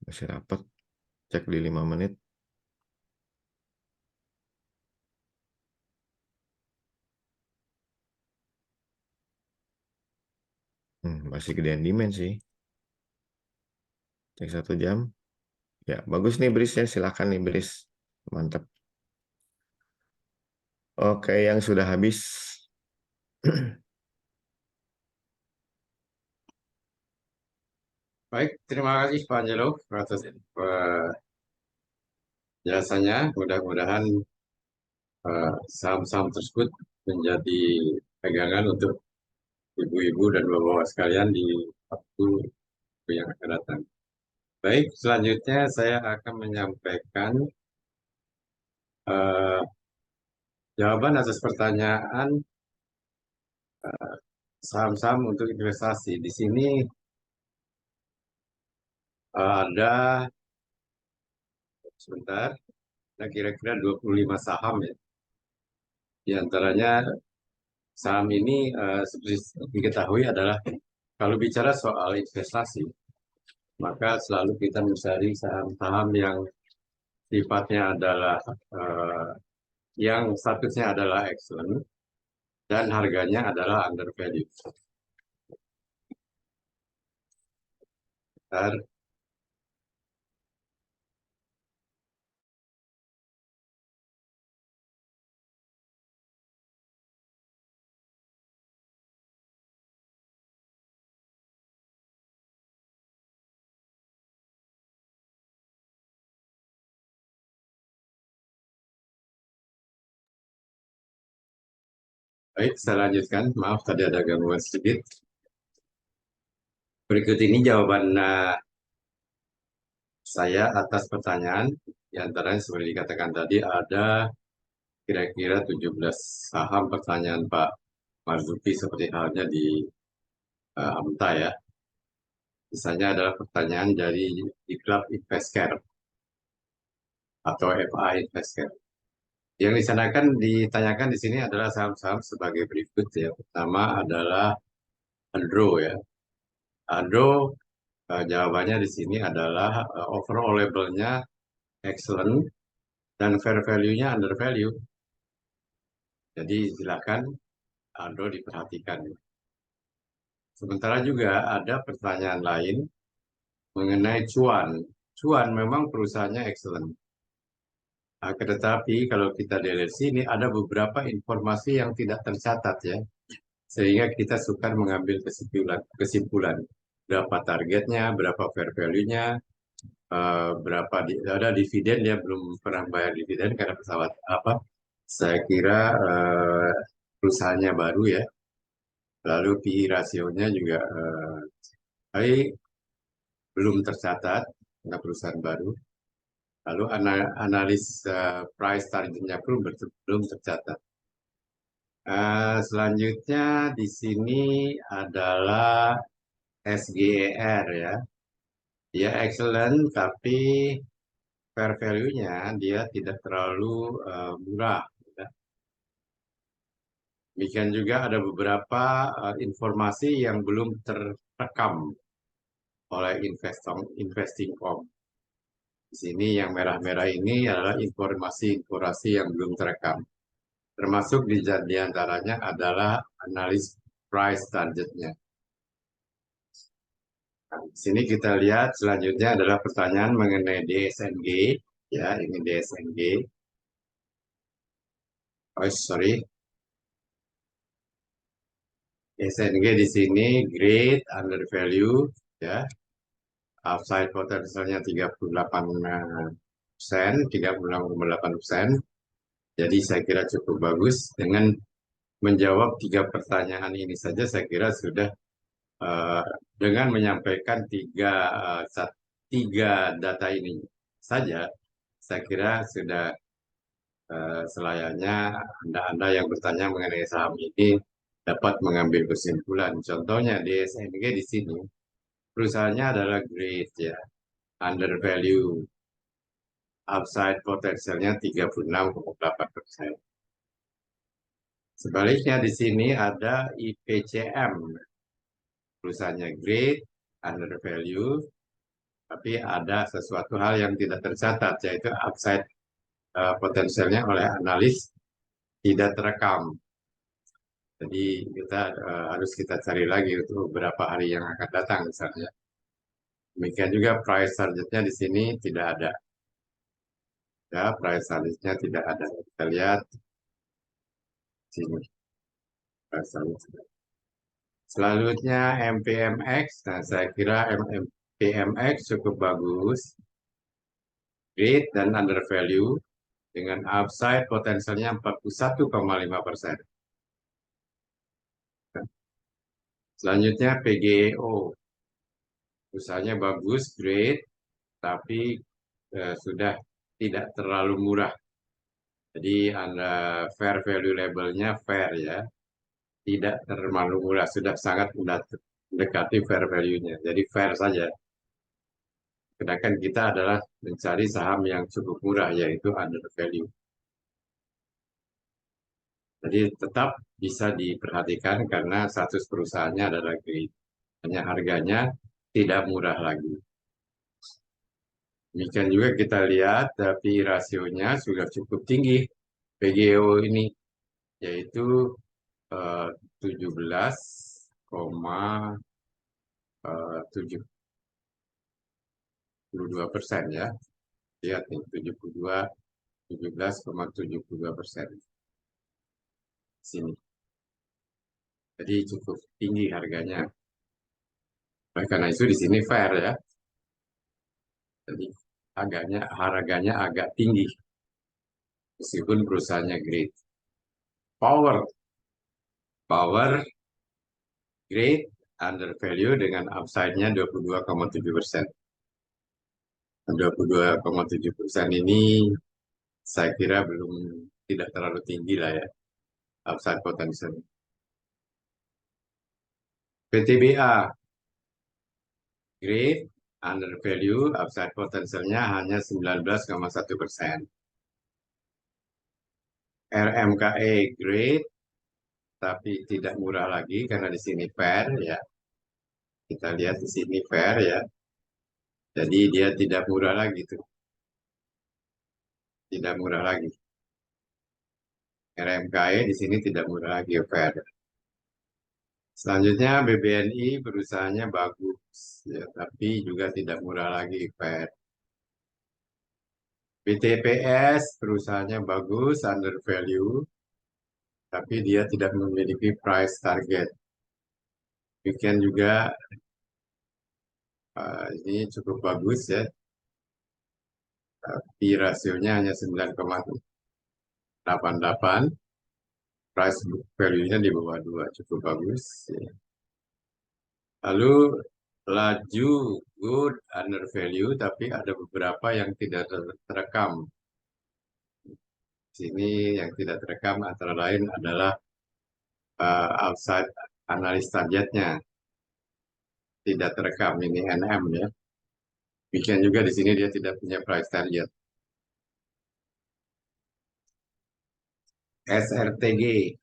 Masih rapat. Cek di 5 menit. Masih gedean demand sih. Cek 1 jam. Ya, bagus nih BRIS ya. Silakan nih BRIS. Mantap. Oke, yang sudah habis.
Baik, terima kasih Pak Angelo atas penjelasannya. Mudah-mudahan saham-saham tersebut menjadi pegangan untuk ibu-ibu dan bapak-bapak sekalian di waktu yang akan datang. Baik, selanjutnya saya akan menyampaikan eh, jawaban atas pertanyaan saham-saham untuk investasi. Di sini ada sebentar, ada kira-kira 25 saham ya. Di antaranya saham ini seperti diketahui adalah kalau bicara soal investasi, maka selalu kita mencari saham-saham yang sifatnya adalah yang statusnya adalah excellent dan harganya adalah under value. Baik, saya lanjutkan. Maaf tadi ada gangguan sedikit. Berikut ini jawaban saya atas pertanyaan. Di antaranya seperti dikatakan tadi ada kira-kira 17 saham pertanyaan Pak Marzuki seperti halnya di AMTA ya. Misalnya adalah pertanyaan dari di Club Investcare atau FA Investcare. Yang ditanyakan di sini adalah saham-saham sebagai berikut ya. Pertama adalah Andro ya. Andro jawabannya di sini adalah overall labelnya excellent dan fair value-nya under value. Jadi silakan Andro diperhatikan. Sementara juga ada pertanyaan lain mengenai Cuan. Cuan memang perusahaannya excellent. Akan tetapi kalau kita lihat sini ada beberapa informasi yang tidak tercatat ya. Sehingga kita sukar mengambil kesimpulan. Berapa targetnya, berapa fair value-nya, ada dividen, dia belum pernah bayar dividen karena pesawat apa. Saya kira perusahaannya baru ya. Lalu PI rasionya juga baik, belum tercatat karena perusahaan baru. Lalu analis price targetnya pun belum tercatat. Selanjutnya di sini adalah SGER ya. Dia excellent tapi fair value-nya dia tidak terlalu murah. Ya. Demikian juga ada beberapa informasi yang belum terekam oleh investing.com. Di sini yang merah-merah ini adalah informasi-informasi yang belum terekam. Termasuk di antaranya adalah analis price targetnya. Nah, di sini kita lihat selanjutnya adalah pertanyaan mengenai DSNG. Ya, ini DSNG. Oh, sorry. DSNG di sini grade under value. Ya, upside potentialnya 38%, 36,8%. Jadi saya kira cukup bagus. Dengan menjawab 3 pertanyaan ini saja saya kira sudah dengan menyampaikan tiga data ini saja, saya kira sudah selayaknya Anda yang bertanya mengenai saham ini dapat mengambil kesimpulan. Contohnya DSNG di sini, perusahaannya adalah great ya, under value, upside potensialnya 36,8%. Sebaliknya di sini ada IPCM, perusahaannya great, under value, tapi ada sesuatu hal yang tidak tercatat, yaitu upside potensialnya oleh analis tidak terekam. Jadi harus kita cari lagi untuk beberapa hari yang akan datang misalnya. Demikian juga price targetnya di sini tidak ada. Ya, price targetnya tidak ada. Kita lihat sini price targetnya. Selanjutnya MPMX. Nah, saya kira MPMX cukup bagus, great dan under value dengan upside potensialnya 41,5%. Selanjutnya PGEO. Usahanya bagus, great, tapi sudah tidak terlalu murah. Jadi Anda fair value labelnya fair ya, tidak terlalu murah, sudah sangat mendekati fair value-nya. Jadi fair saja. Sedangkan kita adalah mencari saham yang cukup murah, yaitu under value. Jadi tetap bisa diperhatikan karena status perusahaannya adalah great. Hanya harganya tidak murah lagi. Demikian juga kita lihat, tapi rasionya sudah cukup tinggi PGO ini, yaitu 17,72% ya. Lihat nih, 17,72% sini. Jadi cukup tinggi harganya. Oleh karena itu di sini fair ya. Jadi harganya agak tinggi meskipun perusahaannya great. Power great, under value dengan upside-nya 22,7%. 22,7% ini saya kira belum tidak terlalu tinggi lah ya upside potential. PTBA great, under value, upside potentialnya hanya 19,1%. RMKE great, tapi tidak murah lagi karena di sini fair ya. Kita lihat di sini fair ya. Jadi dia tidak murah lagi tuh. Tidak murah lagi. RMKE di sini tidak murah lagi fair. Selanjutnya BBNI perusahaannya bagus ya, tapi juga tidak murah lagi fair. BTPS perusahaannya bagus under value, tapi dia tidak memiliki price target. Demikian juga ini cukup bagus ya, tapi rasionya hanya 9,88, price book value-nya di bawah 2, cukup bagus. Ya. Lalu laju good under value, tapi ada beberapa yang tidak terekam. Sini yang tidak terekam antara lain adalah outside analis targetnya tidak terekam, ini NM ya. Demikian juga di sini dia tidak punya price target. SRTG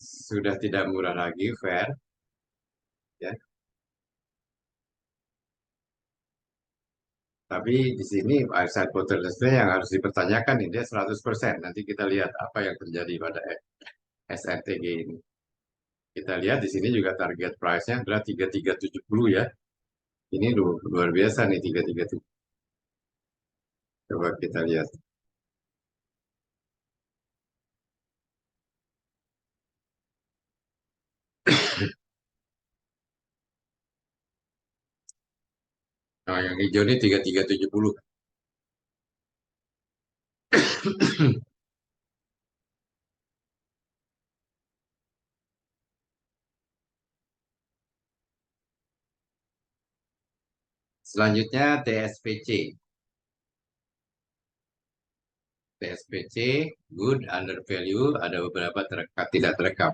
sudah tidak murah lagi, fair ya. Tapi di sini outside potential yang harus dipertanyakan ini dia 100%. Nanti kita lihat apa yang terjadi pada SRTG ini. Kita lihat di sini juga target price-nya adalah 3370 ya. Ini luar biasa nih 337. Coba kita lihat. Nah, yang hijau ini 3370. Selanjutnya TSPC. TSPC, good, under value, ada beberapa terekam, tidak terekam.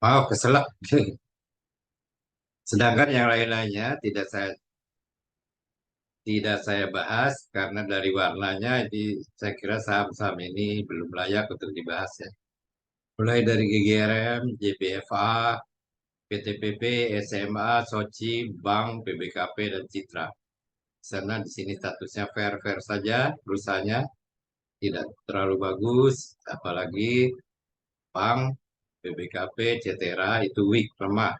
Wow, keselak. Sedangkan yang lain-lainnya tidak saya bahas karena dari warnanya ini saya kira saham-saham ini belum layak untuk dibahas ya. Mulai dari GGRM, JBFA, PTPP, SMA, Soci, Bank, PBKP, dan Citra. Karena di sini statusnya fair-fair saja, perusahaannya tidak terlalu bagus, apalagi Bank, PBKP, Cetera itu weak, lemah.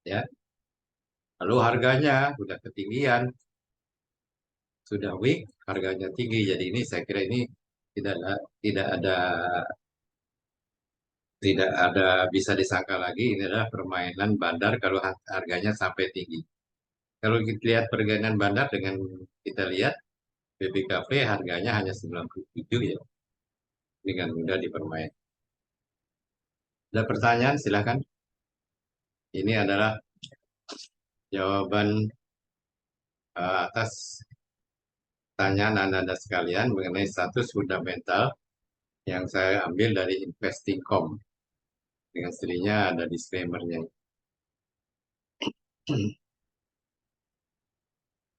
Ya. Lalu harganya sudah ketinggian, sudah weak, harganya tinggi. Jadi ini saya kira ini tidak ada tidak ada tidak ada bisa disangka lagi ini adalah permainan bandar kalau harganya sampai tinggi. Kalau kita lihat pergaulan bandar dengan kita lihat BBKP harganya hanya 97 ya, dengan mudah dipermain. Ada pertanyaan silakan. Ini adalah jawaban atas pertanyaan Anda sekalian mengenai status fundamental yang saya ambil dari Investing.com. Dengan sendirinya ada disclaimer-nya.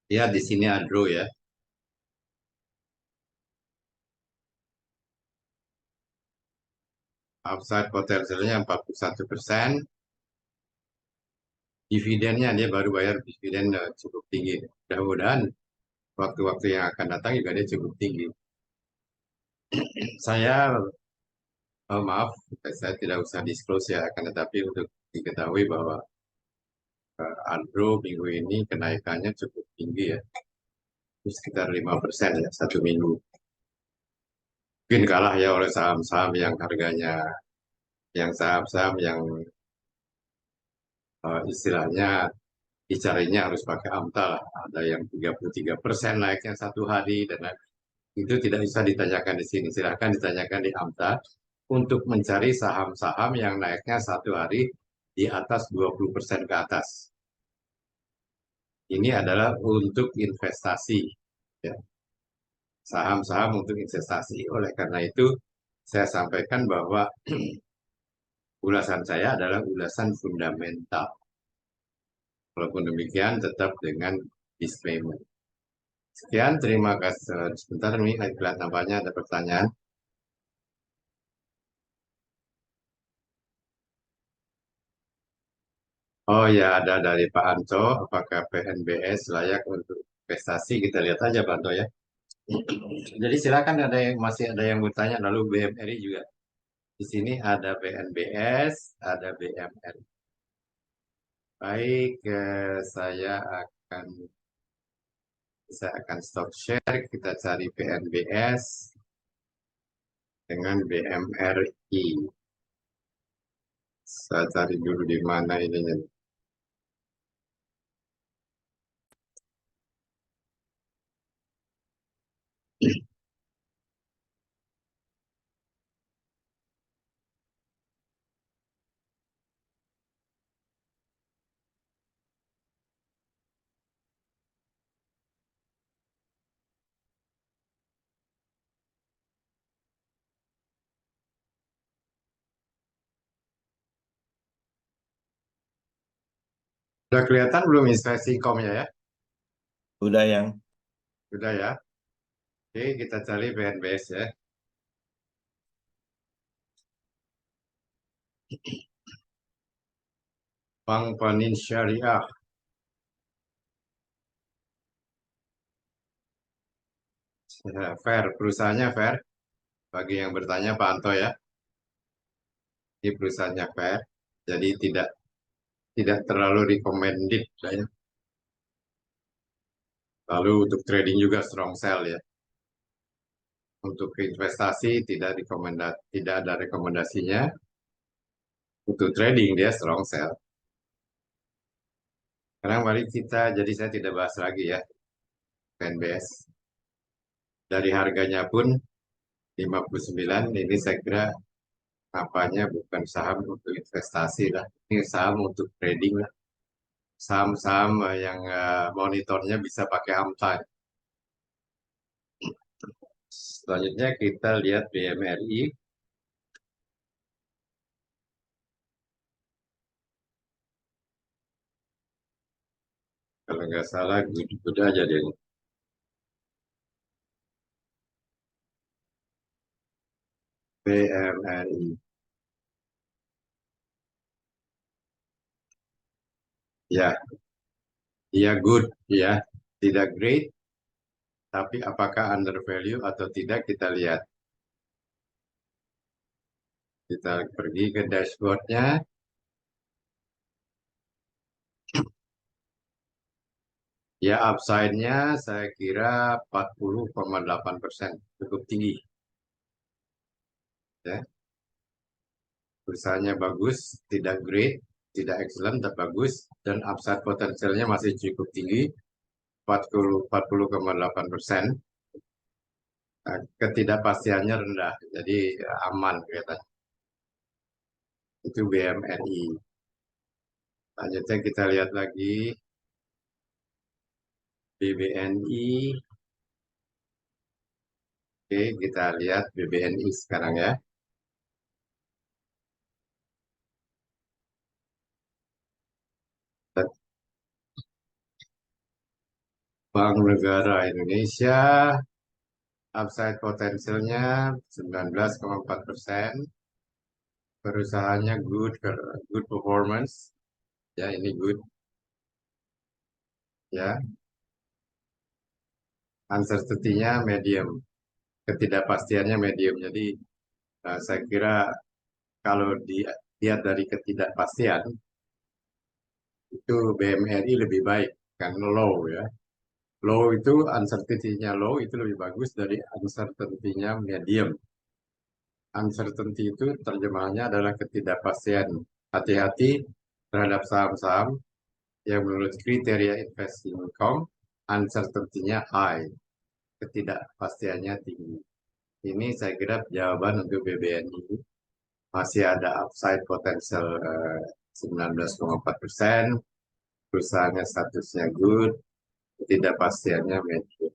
Ya, di sini Adro ya. Upside potensialnya 41%. Dividennya dia baru bayar dividen cukup tinggi. Mudah-mudahan waktu-waktu yang akan datang juga dia cukup tinggi. Saya maaf, saya tidak usah disclose ya, akan tetapi untuk diketahui bahwa Andro minggu ini kenaikannya cukup tinggi ya, sekitar 5% ya satu minggu. Mungkin kalah ya oleh saham-saham yang harganya, yang saham-saham yang istilahnya dicarinya harus pakai AMTA lah. Ada yang 33% naiknya satu hari dan itu tidak bisa ditanyakan di sini. Silahkan ditanyakan di AMTA untuk mencari saham-saham yang naiknya satu hari di atas 20% ke atas. Ini adalah untuk investasi. Ya. Saham-saham untuk investasi. Oleh karena itu, saya sampaikan bahwa ulasan saya adalah ulasan fundamental. Walaupun demikian, tetap dengan disclaimer. Sekian, terima kasih. Sebentar, ini lihat nampaknya ada pertanyaan. Oh ya, ada dari Pak Anto. Apakah PNBS layak untuk investasi? Kita lihat aja, Pak Anto ya. Jadi silakan masih ada yang bertanya. Lalu BMRI juga. Di sini ada PNBS, ada BMRI. Baik, saya akan stop share. Kita cari PNBS dengan BMRI. Saya cari dulu di mana ininya. Sudah kelihatan belum Investing.com-nya ya?
Udah yang
Sudah ya. Oke, kita cari PNBS ya. Bank Panin Syariah. Fair, perusahaannya fair. Bagi yang bertanya Pak Anto ya, ini perusahaannya fair, jadi tidak terlalu recommended ya. Lalu untuk trading juga strong sell ya. Untuk investasi tidak ada rekomendasinya. Untuk trading dia strong sell. Sekarang mari jadi saya tidak bahas lagi ya, PNBS. Dari harganya pun 59, ini saya kira apanya bukan saham untuk investasi lah. Ini saham untuk trading lah. Saham-saham yang monitornya bisa pakai AMTA. Selanjutnya kita lihat BMRI. Kalau nggak salah, good aja deh. BMRI. Ya, ya good, ya. Tidak great, tapi apakah under value atau tidak kita lihat. Kita pergi ke dashboardnya. Ya, upside-nya saya kira 40,8%, cukup tinggi. Ya, perusahaannya bagus, tidak great, tidak excellent, tapi bagus, dan upside potensialnya masih cukup tinggi, 40,8%. Ketidakpastiannya rendah, jadi aman kelihatannya. Itu BMRI. Lanjutnya kita lihat lagi BBNI. Oke, kita lihat BBNI sekarang ya. Bank Negara Indonesia, upside potensialnya 19,4%. Perusahaannya good performance. Ya, ini good. Ya, uncertainty-nya medium. Ketidakpastiannya medium. Jadi, saya kira kalau dilihat dari ketidakpastian, itu BMRI lebih baik. Kan low ya. Low itu uncertainty-nya low itu lebih bagus dari uncertainty-nya medium. Uncertainty itu terjemahannya adalah ketidakpastian. Hati-hati terhadap saham-saham yang menurut kriteria investing income, uncertainty-nya high, ketidakpastiannya tinggi. Ini saya kira jawaban untuk BBNI. Masih ada upside potensial 19,4%, perusahaannya statusnya good, ketidakpastiannya medium.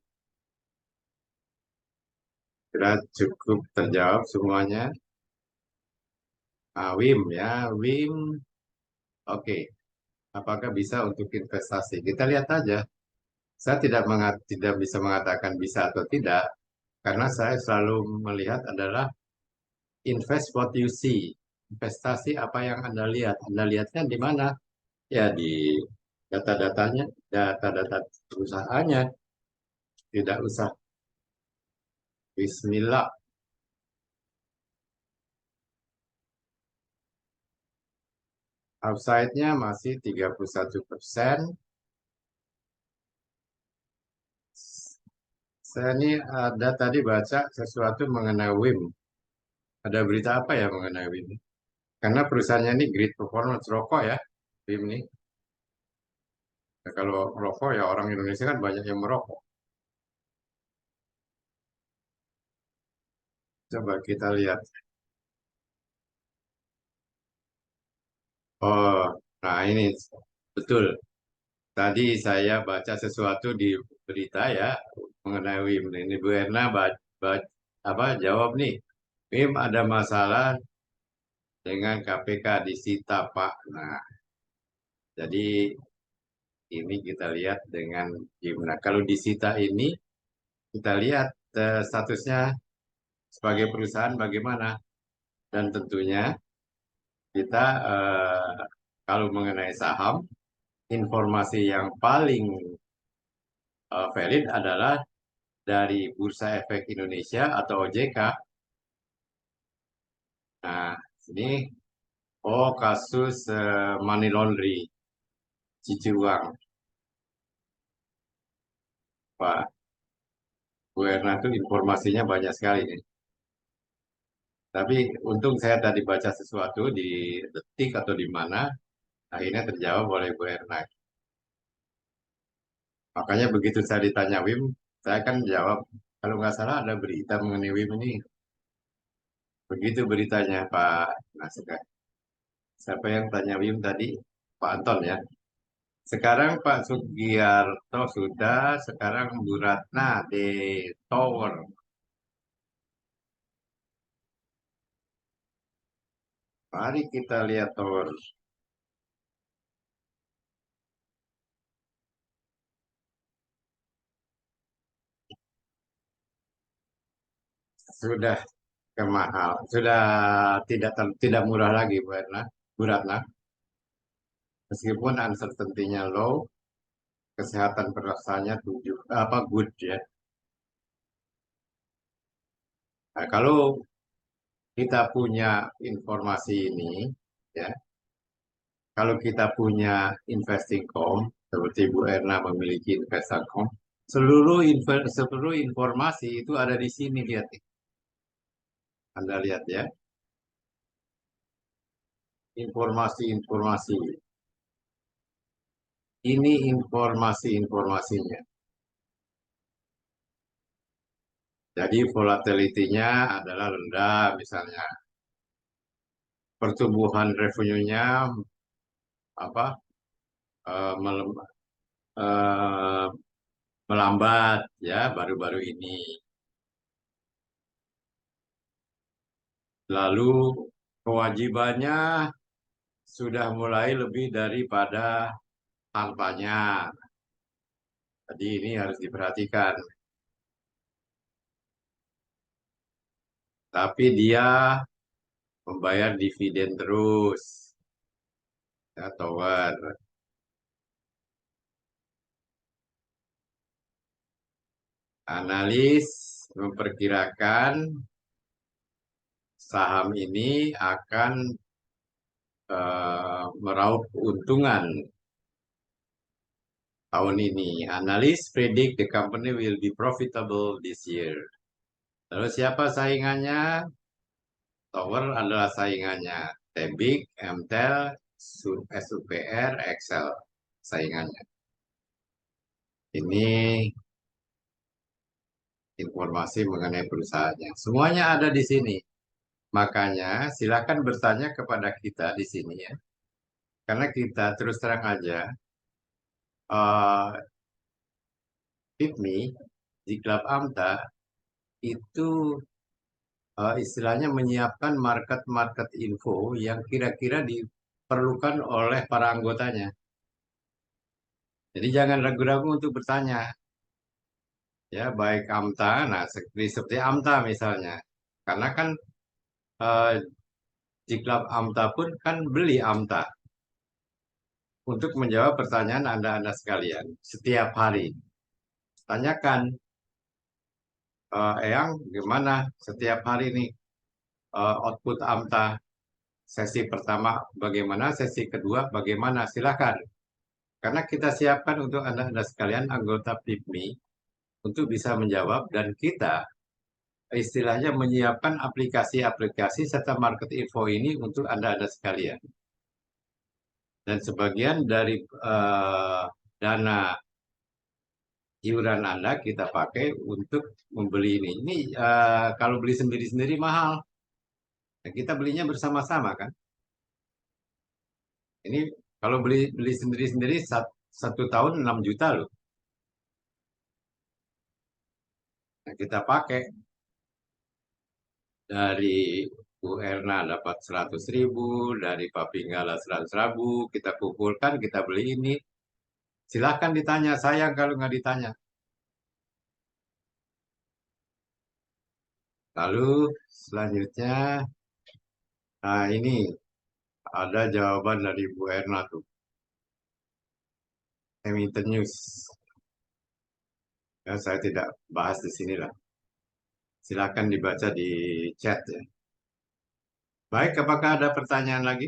Kira cukup terjawab semuanya. WIM ya, WIM. Oke, apakah bisa untuk investasi? Kita lihat aja. Saya tidak bisa mengatakan bisa atau tidak, karena saya selalu melihat adalah invest what you see. Investasi apa yang Anda lihat. Anda lihatnya di mana? Ya di data-datanya, data-data perusahaannya. Tidak usah bismillah. Upside-nya masih 31%. Saya ini ada tadi baca sesuatu mengenai WIM. Ada berita apa ya mengenai WIM? Karena perusahaannya ini great performance rokok ya, WIM ini. Ya, kalau rokok ya orang Indonesia kan banyak yang merokok. Coba kita lihat. Oh, nah ini betul. Tadi saya baca sesuatu di berita ya mengenai WIM. Ini Bu Erna apa jawab nih. WIM ada masalah dengan KPK disita Pak. Nah, jadi ini kita lihat dengan gimana. Kalau disita ini kita lihat statusnya sebagai perusahaan bagaimana. Dan tentunya kita kalau mengenai saham, informasi yang paling valid adalah dari Bursa Efek Indonesia atau OJK. Nah, ini kasus money laundry, cuci uang. Pak, Bu Erna itu informasinya banyak sekali nih. Tapi untung saya tadi baca sesuatu di Detik atau di mana, akhirnya terjawab oleh Bu Erna. Makanya begitu saya ditanya Wim, saya kan jawab, kalau nggak salah ada berita mengenai Wim ini. Begitu beritanya Pak Nasir. Siapa yang tanya Wim tadi? Pak Anton ya. Sekarang Pak Sugiarto sudah, sekarang Bu Ratna di Tower. Mari kita lihat Tower. Sudah kemahal, sudah tidak murah lagi Bu Ratna. Meskipun uncertainty-nya low, kesehatan perasaannya good ya. Nah, kalau kita punya informasi ini, ya, kalau kita punya investing.com, seperti Bu Erna memiliki investing.com, seluruh informasi itu ada di sini, lihat nih. Anda lihat ya, informasi-informasi. Ini informasi-informasinya. Jadi volatility-nya adalah rendah misalnya. Pertumbuhan revenue-nya apa melem- eh, melambat ya baru-baru ini. Lalu kewajibannya sudah mulai lebih daripada hartanya. Jadi ini harus diperhatikan. Tapi dia membayar dividen terus. Ya, Tower. Analis memperkirakan saham ini akan meraup keuntungan tahun ini. Analis predict the company will be profitable this year. Lalu siapa saingannya? Tower adalah saingannya. Tebik, MTEL, SUPR, Excel saingannya. Ini informasi mengenai perusahaannya. Semuanya ada di sini. Makanya silakan bertanya kepada kita di sini ya. Karena kita terus terang aja, PIPMI, Ziklab Amta, itu istilahnya menyiapkan market-market info yang kira-kira diperlukan oleh para anggotanya. Jadi jangan ragu-ragu untuk bertanya. Ya, baik AMTA, nah seperti AMTA misalnya. Karena kan eh, Ziklab AMTA pun kan beli AMTA untuk menjawab pertanyaan Anda-Anda sekalian setiap hari. Tanyakan, Eyang, gimana setiap hari nih output AMTA? Sesi pertama bagaimana, sesi kedua bagaimana? Silakan. Karena kita siapkan untuk Anda-Anda sekalian anggota PIPMI untuk bisa menjawab dan kita istilahnya menyiapkan aplikasi-aplikasi serta market info ini untuk Anda-Anda sekalian. Dan sebagian dari dana iuran Anda kita pakai untuk membeli ini. Ini kalau beli sendiri-sendiri mahal. Nah, kita belinya bersama-sama kan. Ini kalau beli beli sendiri-sendiri satu tahun 6 juta loh. Nah, kita pakai dari Bu Erna dapat 100.000, dari Pak Pinggala 100.000, kita kumpulkan, kita beli ini. Silahkan ditanya, sayang kalau nggak ditanya. Lalu selanjutnya, nah ini ada jawaban dari Bu Erna tuh, Hamilton News. Ya, saya tidak bahas di sini lah. Silahkan dibaca di chat ya. Baik, apakah ada pertanyaan lagi?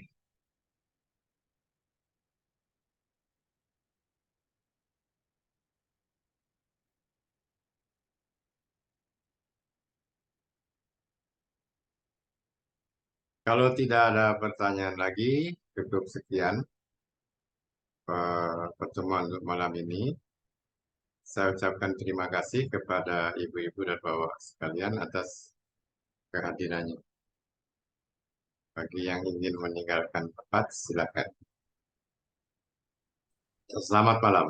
Kalau tidak ada pertanyaan lagi, cukup sekian pertemuan untuk malam ini. Saya ucapkan terima kasih kepada ibu-ibu dan bapak sekalian atas kehadirannya. Bagi yang ingin meninggalkan tempat, silakan. Selamat malam.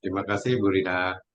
Terima kasih, Bu Rina.